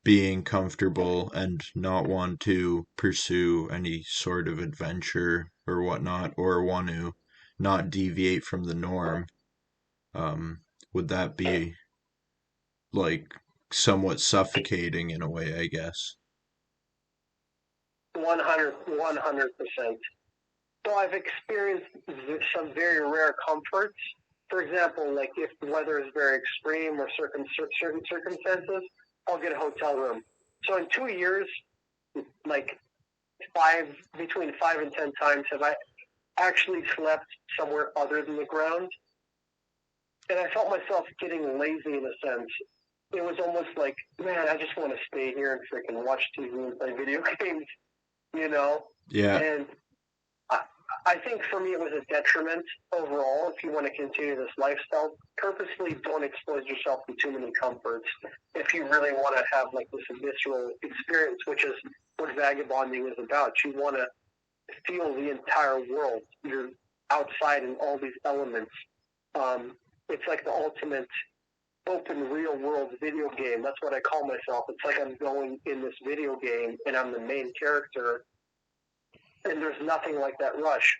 being comfortable and not want to pursue any sort of adventure or whatnot, or want to not deviate from the norm? Would that be, like, somewhat suffocating in a way, I guess? 100%. So I've experienced some very rare comforts. For example, like if the weather is very extreme or certain circumstances, I'll get a hotel room. So in 2 years, like between 5 and 10 times have I actually slept somewhere other than the ground. And I felt myself getting lazy in a sense. It was almost like, man, I just want to stay here and freaking watch TV and play video games, you know? Yeah. And I think for me it was a detriment overall if you want to continue this lifestyle. Purposely don't expose yourself to too many comforts if you really want to have like this visceral experience, which is what vagabonding is about. You want to feel the entire world. You're outside in all these elements. It's like the ultimate open real world video game. That's what I call myself. It's like I'm going in this video game and I'm the main character, and there's nothing like that rush.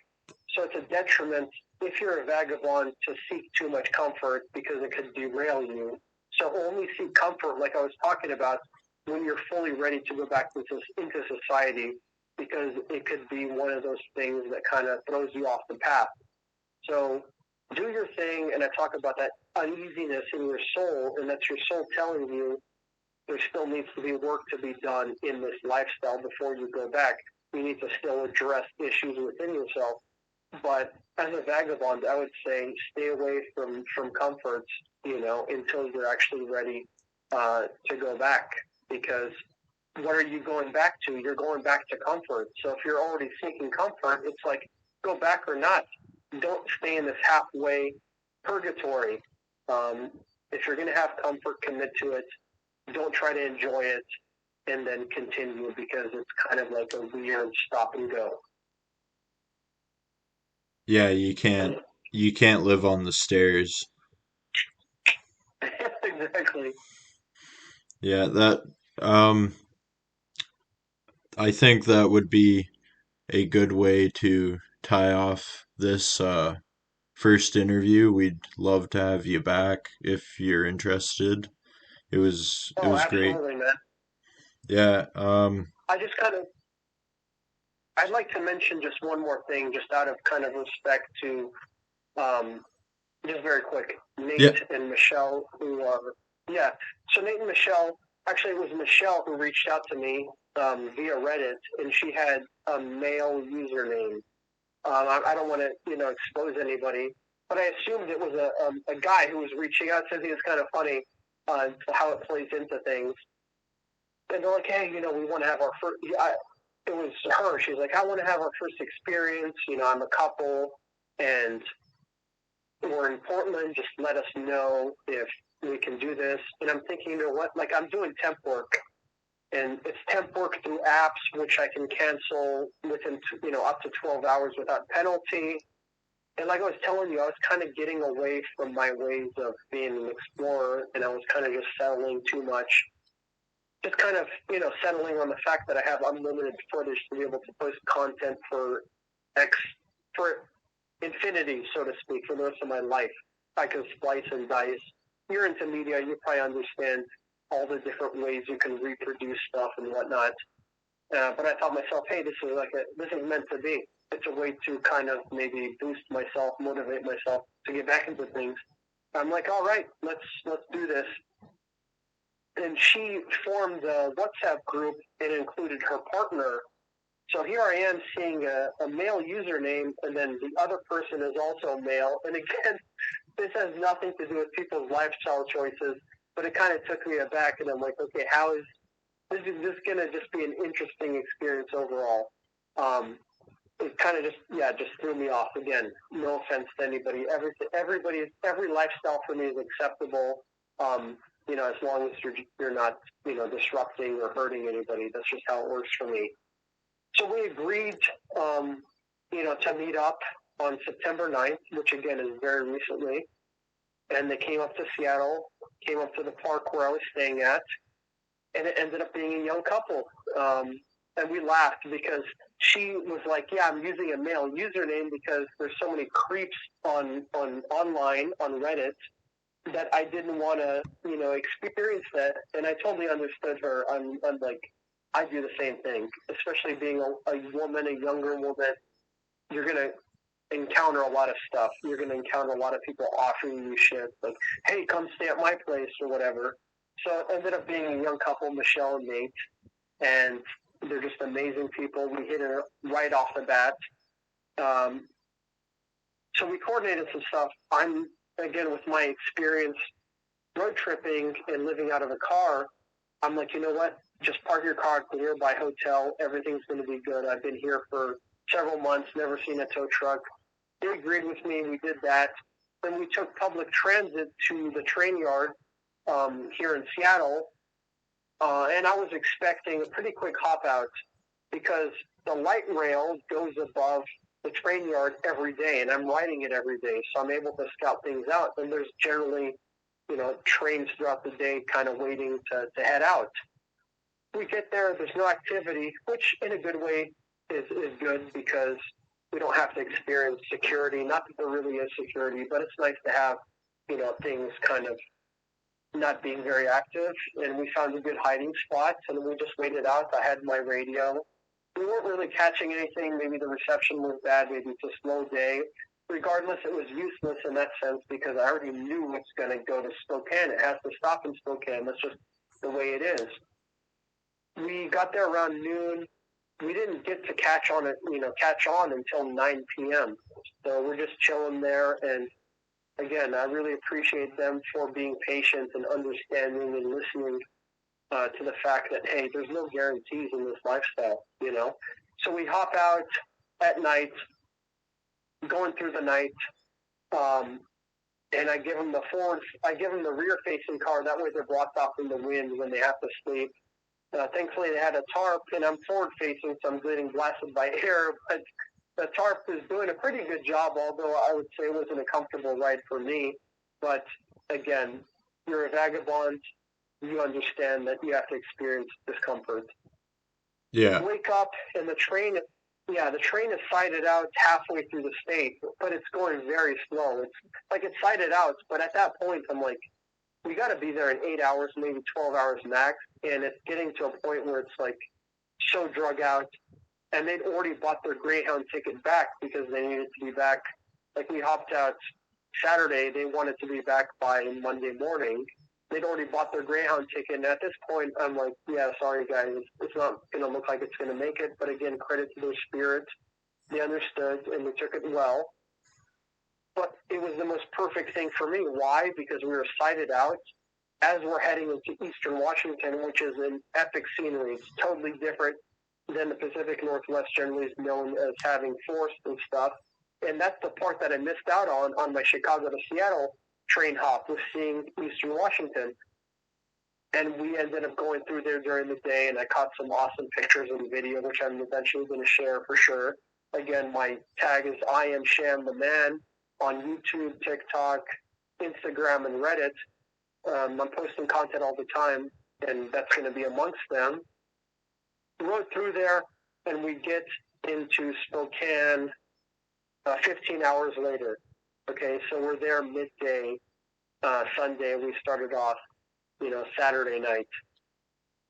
So it's a detriment if you're a vagabond to seek too much comfort because it could derail you. So only seek comfort, like I was talking about, when you're fully ready to go back into society, because it could be one of those things that kind of throws you off the path. So do your thing, and I talk about that uneasiness in your soul, and that's your soul telling you there still needs to be work to be done in this lifestyle before you go back. You need to still address issues within yourself. But as a vagabond, I would say stay away from comforts, until you're actually ready to go back. Because what are you going back to? You're going back to comfort. So if you're already seeking comfort, it's like, go back or not. Don't stay in this halfway purgatory. If you're going to have comfort, commit to it. Don't try to enjoy it and then continue, because it's kind of like a weird stop and go. Yeah, you can't live on the stairs. Exactly. Yeah, that I think that would be a good way to tie off this first interview. We'd love to have you back if you're interested. It Oh, was great. absolutely, man. Yeah, I just kind of, I'd like to mention just one more thing, just out of kind of respect to, just very quick, Nate yeah, and Michelle, who are, yeah. So Nate and Michelle, actually it was Michelle who reached out to me via Reddit, and she had a male username. I don't want to, expose anybody, but I assumed it was a guy who was reaching out, since he was kind of funny how it plays into things. And they're like, hey, we want to have our first. It was her. She's like, I want to have our first experience. I'm a couple, and we're in Portland. Just let us know if we can do this. And I'm thinking, you know what? Like, I'm doing temp work, and it's temp work through apps, which I can cancel within, up to 12 hours without penalty. And like I was telling you, I was kind of getting away from my ways of being an explorer, and I was kind of just settling too much. Just kind of, settling on the fact that I have unlimited footage to be able to post content for infinity, so to speak, for the rest of my life. I can splice and dice. You're into media, you probably understand all the different ways you can reproduce stuff and whatnot. But I thought myself, hey, this is meant to be. It's a way to kind of maybe boost myself, motivate myself to get back into things. I'm like, all right, let's do this. And she formed a WhatsApp group and included her partner. So here I am seeing a male username, and then the other person is also male. And again, this has nothing to do with people's lifestyle choices, but it kind of took me aback, and I'm like, okay, how is this going to just be an interesting experience overall? It kind of just threw me off. Again, no offense to anybody. Every lifestyle for me is acceptable. As long as you're not, disrupting or hurting anybody. That's just how it works for me. So we agreed, to meet up on September 9th, which again is very recently. And they came up to Seattle, came up to the park where I was staying at, and it ended up being a young couple. And we laughed because she was like, yeah, I'm using a male username because there's so many creeps on online on Reddit that I didn't want to, experience that. And I totally understood her. I'm like, I do the same thing, especially being a woman, a younger woman. You're going to encounter a lot of stuff. You're going to encounter a lot of people offering you shit like, hey, come stay at my place or whatever. So it ended up being a young couple, Michelle and Nate, and they're just amazing people. We hit it right off the bat. So we coordinated some stuff. I'm, again, with my experience road tripping and living out of a car, I'm like, you know what? Just park your car at the nearby hotel. Everything's going to be good. I've been here for several months, never seen a tow truck. They agreed with me. We did that. Then we took public transit to the train yard here in Seattle. And I was expecting a pretty quick hop out because the light rail goes above the train yard every day, and I'm riding it every day. So I'm able to scout things out. And there's generally, trains throughout the day kind of waiting to head out. We get there, there's no activity, which in a good way is good because we don't have to experience security. Not that there really is security, but it's nice to have, things kind of not being very active. And we found a good hiding spot, and we just waited out. I had my radio. We weren't really catching anything. Maybe the reception was bad. Maybe it's a slow day. Regardless, it was useless in that sense because I already knew it's going to go to Spokane. It has to stop in Spokane. That's just the way it is. We got there around noon. We didn't get to catch on until 9 p.m. So we're just chilling there. And again, I really appreciate them for being patient and understanding and listening to the fact that, hey, there's no guarantees in this lifestyle, So we hop out at night, going through the night, and I give them the rear-facing car. That way they're blocked off from the wind when they have to sleep. Thankfully, they had a tarp, and I'm forward-facing, so I'm getting blasted by air. But the tarp is doing a pretty good job, although I would say it wasn't a comfortable ride for me. But, again, you're a vagabond. You understand that you have to experience discomfort. Yeah. You wake up, and the train is sided out halfway through the state, but it's going very slow. It's sided out, but at that point, I'm like, we got to be there in 8 hours, maybe 12 hours max, and it's getting to a point where it's like so drug out, and they'd already bought their Greyhound ticket back because they needed to be back. Like we hopped out Saturday, they wanted to be back by Monday morning. They'd already bought their Greyhound ticket, and at this point, I'm like, yeah, sorry guys, it's not going to look like it's going to make it, but again, credit to their spirit. They understood, and they took it well. But it was the most perfect thing for me. Why? Because we were sighted out as we're heading into eastern Washington, which is an epic scenery. It's totally different than the Pacific Northwest generally is known as having forest and stuff. And that's the part that I missed out on my Chicago to Seattle train hop, was seeing eastern Washington. And we ended up going through there during the day, and I caught some awesome pictures and video, which I'm eventually going to share for sure. Again, my tag is IamShamtheMan on YouTube, TikTok, Instagram, and Reddit. I'm posting content all the time, and that's going to be amongst them. We rode through there, and we get into Spokane 15 hours later. Okay, so we're there midday Sunday. We started off, Saturday night.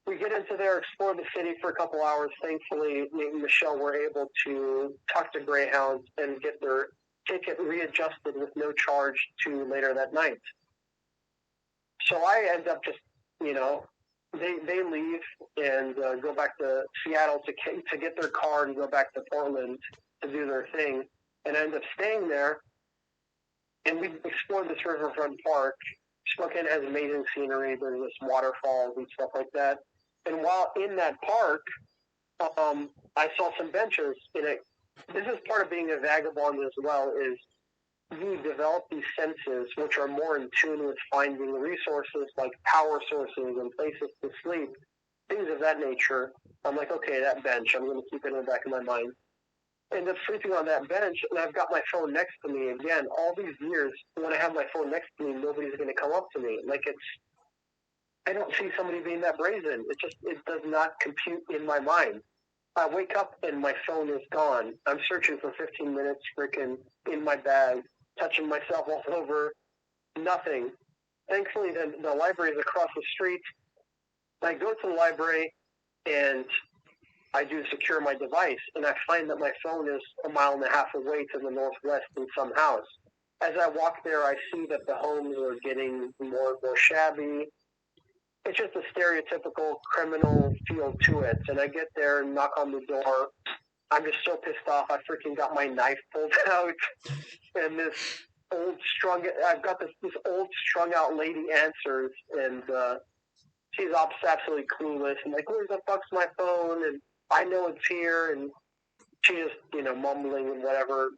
We get into there, explore the city for a couple hours. Thankfully, Nate and Michelle were able to talk to Greyhound and get their ticket readjusted with no charge to later that night. So I end up just, they leave and go back to Seattle to get their car and go back to Portland to do their thing, and I end up staying there. And we explored this riverfront park. Spokane has amazing scenery. There's this waterfalls and stuff like that. And while in that park, I saw some benches in it. This is part of being a vagabond as well, is you develop these senses which are more in tune with finding resources like power sources and places to sleep, things of that nature. I'm like, okay, that bench, I'm going to keep it in the back of my mind. End up sleeping on that bench, and I've got my phone next to me. Again, all these years, when I have my phone next to me, nobody's going to come up to me. I don't see somebody being that brazen. It does not compute in my mind. I wake up and my phone is gone. I'm searching for 15 minutes, freaking in my bag, touching myself all over, nothing. Thankfully, the library is across the street. I go to the library and I do secure my device, and I find that my phone is 1.5 miles away to the northwest in some house. As I walk there, I see that the homes are getting more and more shabby, it's just a stereotypical criminal feel to it. And I get there and knock on the door. I'm just so pissed off. I freaking got my knife pulled out, and I've got this old strung out lady answers, and she's absolutely clueless and like, where the fuck's my phone? And I know it's here, and she just, mumbling and whatever.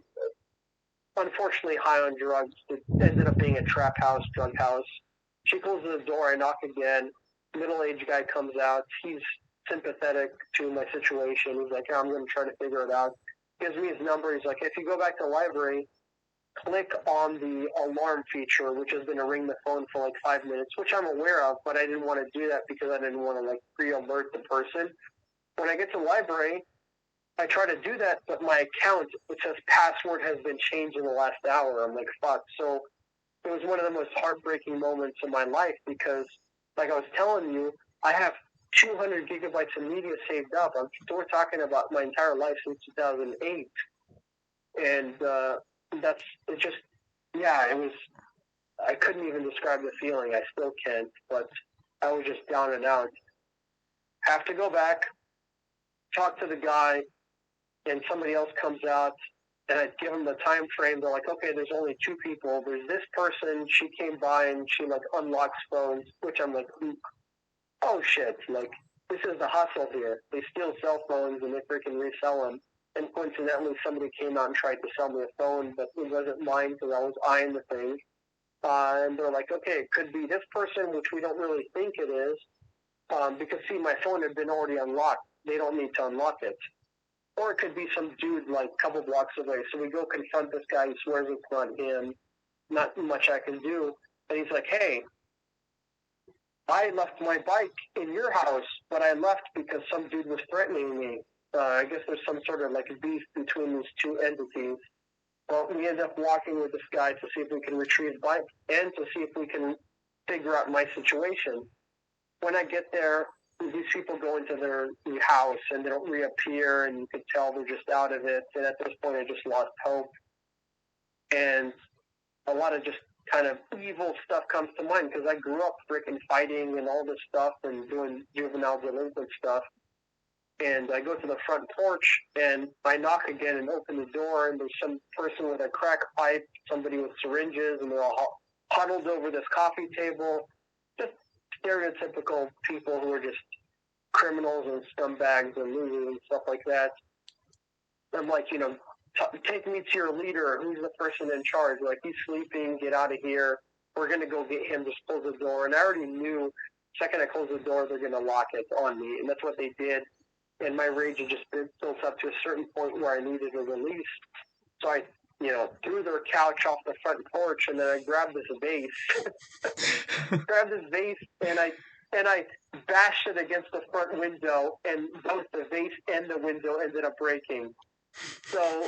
Unfortunately, high on drugs. It ended up being a trap house, drug house. She closes the door. I knock again. Middle-aged guy comes out. He's sympathetic to my situation. He's like, I'm going to try to figure it out. Gives me his number. He's like, if you go back to the library, click on the alarm feature, which has been to ring the phone for like 5 minutes, which I'm aware of, but I didn't want to do that because I didn't want to like pre-alert the person. When I get to the library, I try to do that, but my account, it says password has been changed in the last hour. I'm like, fuck. So it was one of the most heartbreaking moments of my life because, like I was telling you, I have 200 gigabytes of media saved up. We're talking about my entire life since 2008. And I couldn't even describe the feeling. I still can't, but I was just down and out. Have to go back, talk to the guy, and somebody else comes out, and I give them the time frame. They're like, okay, there's only 2 people. There's this person. She came by, and she, like, unlocks phones, which I'm like, oh, shit. Like, this is the hustle here. They steal cell phones, and they freaking resell them. And coincidentally, somebody came out and tried to sell me a phone, but it wasn't mine because I was eyeing the thing. And they're like, okay, it could be this person, which we don't really think it is, because, see, my phone had been already unlocked. They don't need to unlock it. Or it could be some dude, like, a couple blocks away. So we go confront this guy. He swears it's not him. Not much I can do. And he's like, hey, I left my bike in your house, but I left because some dude was threatening me. I guess there's some sort of, like, beef between these 2 entities. Well, we end up walking with this guy to see if we can retrieve the bike and to see if we can figure out my situation. When I get there, these people go into their house and they don't reappear, and you can tell they're just out of it. And at this point, I just lost hope. And a lot of just kind of evil stuff comes to mind because I grew up freaking fighting and all this stuff and doing juvenile delinquent stuff. And I go to the front porch and I knock again and open the door, and there's some person with a crack pipe, somebody with syringes, and they're all huddled over this coffee table. Just stereotypical people who are just criminals and scumbags and losers and stuff like that. I'm like, take me to your leader. Who's the person in charge? Like, he's sleeping. Get out of here. We're going to go get him. Just close the door. And I already knew the second I closed the door, they're going to lock it on me. And that's what they did. And my rage had just built up to a certain point where I needed a release. So I, threw their couch off the front porch, and then I grabbed this vase. And I bashed it against the front window, and both the vase and the window ended up breaking. So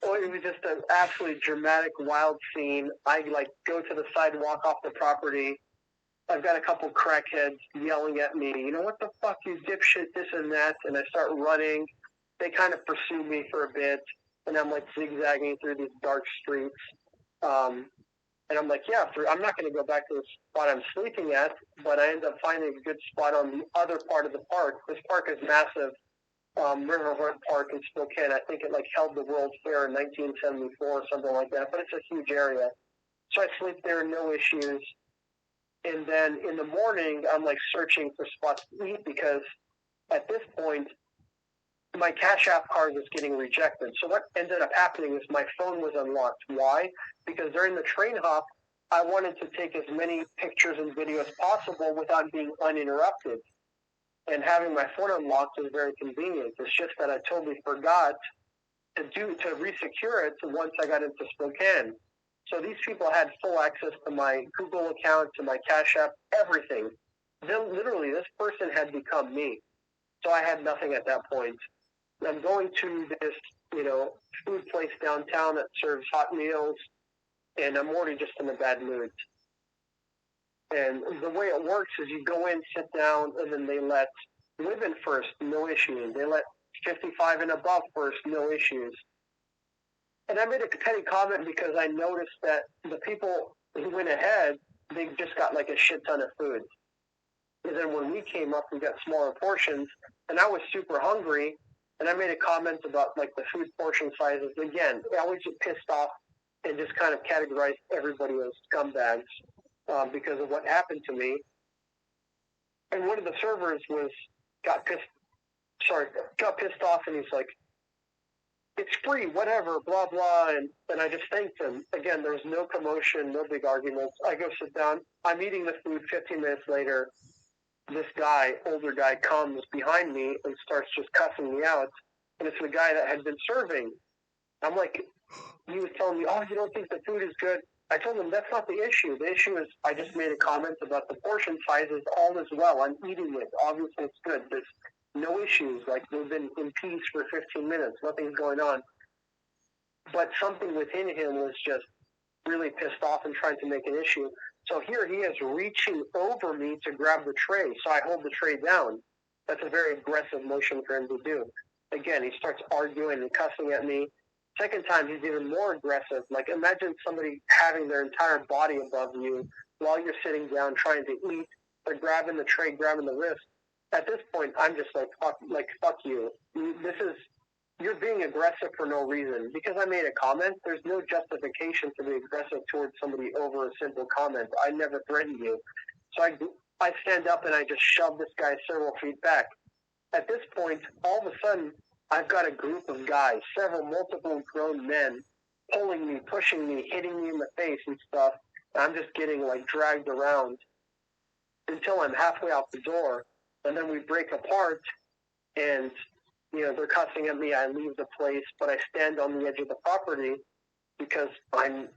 it was just an absolutely dramatic, wild scene. I go to the sidewalk off the property. I've got a couple crackheads yelling at me, what the fuck, you dipshit, this and that. And I start running. They kind of pursue me for a bit, and I'm like zigzagging through these dark streets. And I'm like, I'm not going to go back to the spot I'm sleeping at, but I end up finding a good spot on the other part of the park. This park is massive. Riverfront Park in Spokane. I think it held the World's Fair in 1974 or something like that, but it's a huge area. So I sleep there, no issues. And then in the morning, I'm searching for spots to eat because at this point, my Cash App card was getting rejected. So what ended up happening is my phone was unlocked. Why? Because during the train hop, I wanted to take as many pictures and videos as possible without being uninterrupted. And having my phone unlocked was very convenient. It's just that I totally forgot to resecure it once I got into Spokane. So these people had full access to my Google account, to my Cash App, everything. Then literally, this person had become me. So I had nothing at that point. I'm going to this, food place downtown that serves hot meals, and I'm already just in a bad mood. And the way it works is you go in, sit down, and then they let women first, no issues. They let 55 and above first, no issues. And I made a petty comment because I noticed that the people who went ahead, they just got a shit ton of food. then when we came up, we got smaller portions, and I was super hungry, and I made a comment about like the food portion sizes. Again, I always get pissed off and just kind of categorize everybody as scumbags because of what happened to me. And one of the servers got pissed off, and he's like, "It's free, whatever, blah, blah." And I just thanked him. Again, there's no commotion, no big arguments. I go sit down. I'm eating the food. 15 minutes later, this older guy, comes behind me and starts just cussing me out. And it's the guy that had been serving. I'm like, he was telling me, "Oh, you don't think the food is good?" I told him that's not the issue. The issue is I just made a comment about the portion sizes. All is well. I'm eating it. Obviously, it's good. There's no issues. Like, we've been in peace for 15 minutes. Nothing's going on. But something within him was just really pissed off and trying to make an issue. So here he is reaching over me to grab the tray. So I hold the tray down. That's a very aggressive motion for him to do. Again, he starts arguing and cussing at me. Second time, he's even more aggressive. Like, imagine somebody having their entire body above you while you're sitting down trying to eat. They're grabbing the tray, grabbing the wrist. At this point, I'm just like, fuck you. You're being aggressive for no reason. Because I made a comment, there's no justification to be aggressive towards somebody over a simple comment. I never threatened you. So I stand up and I just shove this guy several feet back. At this point, all of a sudden, I've got a group of guys, multiple grown men, pulling me, pushing me, hitting me in the face and stuff. And I'm just getting like dragged around until I'm halfway out the door. And then we break apart, and they're cussing at me. I leave the place, but I stand on the edge of the property because I'm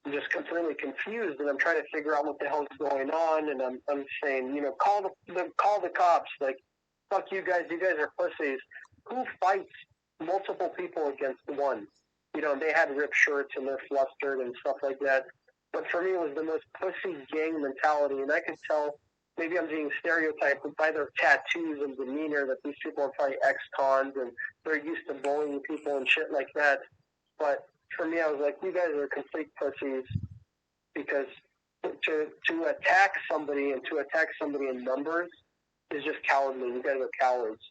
just completely confused, and I'm trying to figure out what the hell's going on. And I'm saying, call the cops. Like, fuck you guys. You guys are pussies. Who fights multiple people against one? They had ripped shirts and they're flustered and stuff like that. But for me, it was the most pussy gang mentality, and I could tell. Maybe I'm being stereotyped by their tattoos and demeanor that these people are probably ex-cons and they're used to bullying people and shit like that. But for me, I was like, you guys are complete pussies, because to attack somebody and to attack somebody in numbers is just cowardly. You guys are cowards.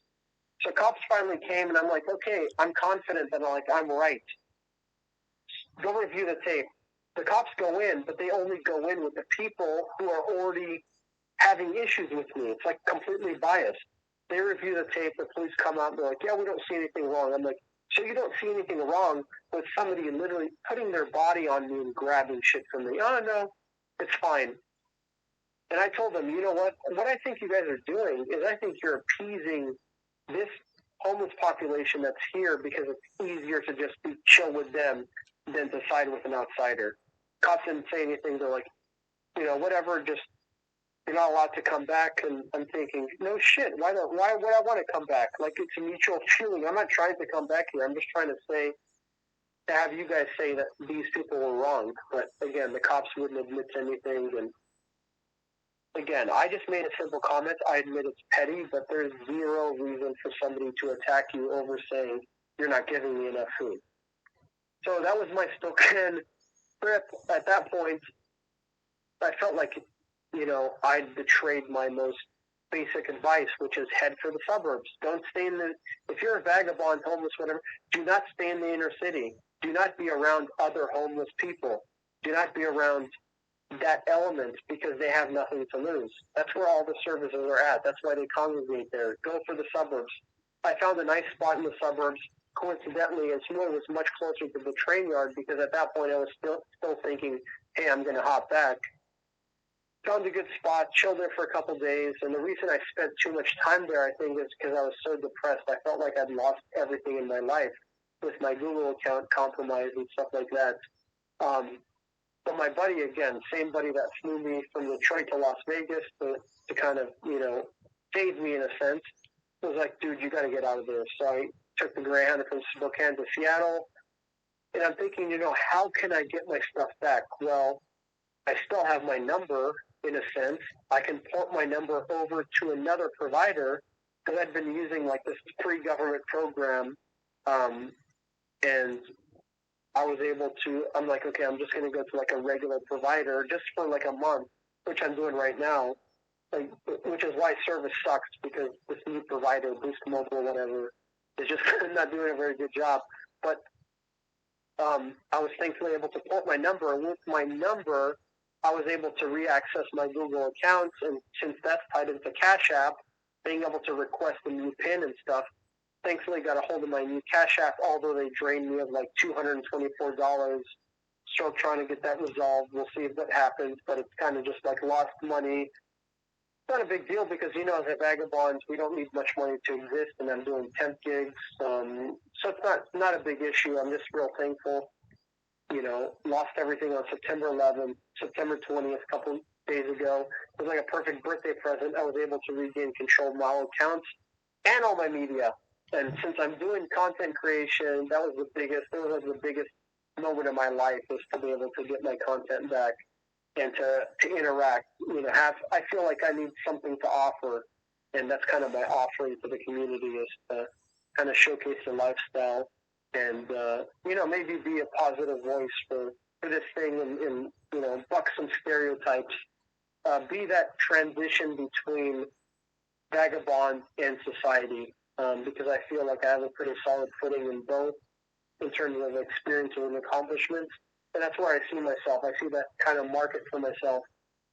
So cops finally came, and I'm like, okay, I'm confident that I'm right. Go review the tape. The cops go in, but they only go in with the people who are already having issues with me. It's like completely biased. They review the tape, the police come out, and they're like, yeah, we don't see anything wrong. I'm like, so you don't see anything wrong with somebody literally putting their body on me and grabbing shit from me? Oh, no, it's fine. And I told them, you know what? What I think you guys are doing is I think you're appeasing this homeless population that's here because it's easier to just be chill with them than to side with an outsider. Cops didn't say anything. They're like, whatever, just, you're not allowed to come back. And I'm thinking, no shit, why would I want to come back? Like, it's a mutual feeling. I'm not trying to come back here. I'm just trying to have you guys say that these people were wrong. But again, the cops wouldn't admit to anything. And again, I just made a simple comment. I admit it's petty, but there's zero reason for somebody to attack you over saying you're not giving me enough food. So that was my Spokane trip. At that point, I felt like, I'd betrayed my most basic advice, which is head for the suburbs. Don't stay if you're a vagabond, homeless, whatever, do not stay in the inner city. Do not be around other homeless people. Do not be around that element because they have nothing to lose. That's where all the services are at. That's why they congregate there. Go for the suburbs. I found a nice spot in the suburbs. Coincidentally, and it was much closer to the train yard because at that point I was still thinking, hey, I'm going to hop back. Found a good spot, chilled there for a couple days, and the reason I spent too much time there, I think, is because I was so depressed. I felt like I'd lost everything in my life with my Google account compromised and stuff like that. But my buddy, again, same buddy that flew me from Detroit to Las Vegas to kind of, save me in a sense, was like, dude, you got to get out of there. So I took the Greyhound from Spokane to Seattle, and I'm thinking, how can I get my stuff back? Well, I still have my number, in a sense. I can port my number over to another provider because I'd been using like this pre-government program, and I was able to, I'm like, okay, I'm just going to go to like a regular provider just for like a month, which I'm doing right now. like, which is why service sucks, because this new provider, Boost Mobile, whatever, is just not doing a very good job. But I was thankfully able to port my number, and with my number, I was able to re-access my Google accounts, and since that's tied into Cash App, being able to request a new PIN and stuff, thankfully got a hold of my new Cash App, although they drained me of like $224. Still trying to get that resolved. We'll see what happens, but it's kind of just like lost money. It's not a big deal because, as a vagabond, we don't need much money to exist, and I'm doing temp gigs. So it's not a big issue. I'm just real thankful. Lost everything on September 11th, September 20th, a couple days ago. It was like a perfect birthday present. I was able to regain control of my own accounts and all my media. And since I'm doing content creation, that was the biggest moment of my life, was to be able to get my content back and to interact. I feel like I need something to offer, and that's kind of my offering to the community, is to kind of showcase the lifestyle and maybe be a positive voice for this thing, and buck some stereotypes, be that transition between vagabond and society, because I feel like I have a pretty solid footing in both in terms of experience and accomplishments. And that's where I see myself. I see that kind of market for myself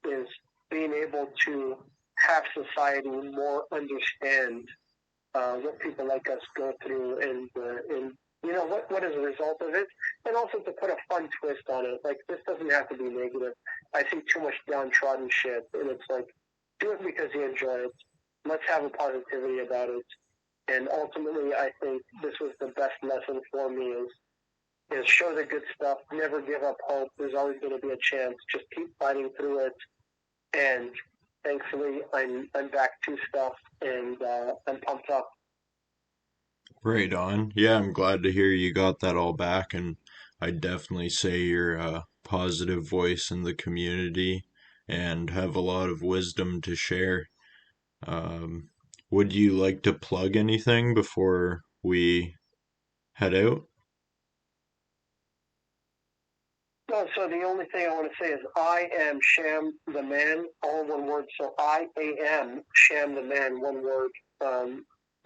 is being able to have society more understand what people like us go through, and what is a result of it, and also to put a fun twist on it. Like, this doesn't have to be negative. I see too much downtrodden shit, and it's like, do it because you enjoy it. Let's have a positivity about it. And ultimately, I think this was the best lesson for me, is show the good stuff, never give up hope. There's always going to be a chance. Just keep fighting through it. And thankfully, I'm back to stuff, and I'm pumped up. Right on. Yeah, I'm glad to hear you got that all back, and I definitely say you're a positive voice in the community and have a lot of wisdom to share. Would you like to plug anything before we head out? No, so the only thing I want to say is I am Sham the Man, all one word. So I am Sham the Man, one word.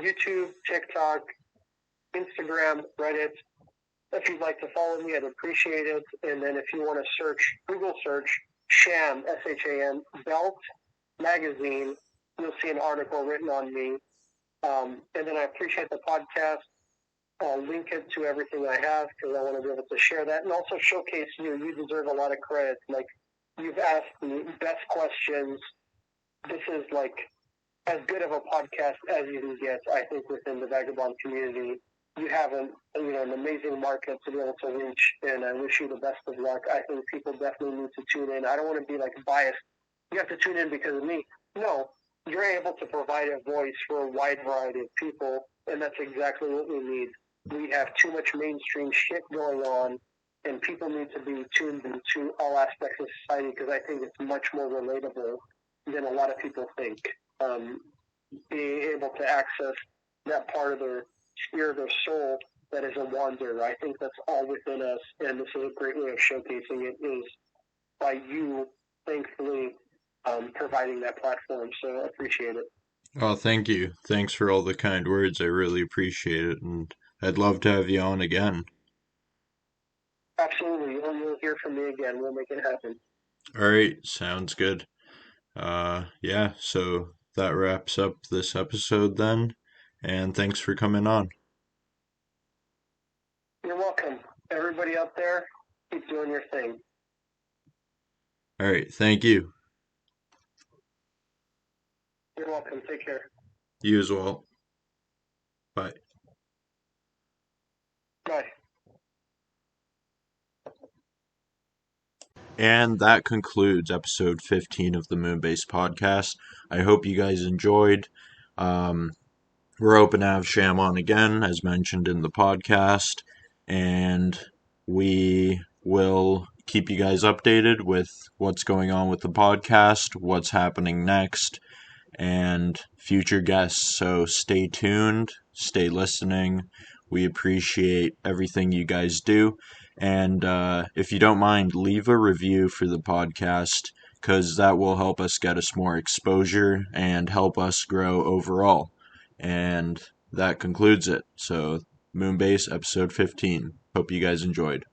YouTube, TikTok, Instagram, Reddit. If you'd like to follow me, I'd appreciate it. And then if you want to Google search Sham, SHAM, Belt Magazine, you'll see an article written on me. And then I appreciate the podcast. I'll link it to everything I have, because I want to be able to share that and also showcase you. You deserve a lot of credit. Like, you've asked the best questions. This is like as good of a podcast as you can get, I think, within the vagabond community. You have an amazing market to be able to reach, and I wish you the best of luck. I think people definitely need to tune in. I don't want to be like biased. You have to tune in because of me. No, you're able to provide a voice for a wide variety of people, and that's exactly what we need. We have too much mainstream shit going on, and people need to be tuned into all aspects of society, because I think it's much more relatable than a lot of people think. Being able to access that part of their spirit or soul that is a wanderer, I think that's all within us, and this is a great way of showcasing it, is by you, thankfully, providing that platform. So I appreciate it. Oh, thank you. Thanks for all the kind words. I really appreciate it, and I'd love to have you on again. Absolutely. You'll hear from me again. We'll make it happen. All right, sounds good. Yeah, so that wraps up this episode then, and thanks for coming on. You're welcome. Everybody out there, keep doing your thing. All right, thank you. You're welcome. Take care. You as well. Bye. Bye. And that concludes episode 15 of the Moonbase podcast. I hope you guys enjoyed. We're hoping to have Sham on again, as mentioned in the podcast, and we will keep you guys updated with what's going on with the podcast, what's happening next, and future guests. So stay tuned, stay listening. We appreciate everything you guys do. And if you don't mind, leave a review for the podcast. because that will help us get us more exposure and help us grow overall. And that concludes it. So, Moonbase episode 15. Hope you guys enjoyed.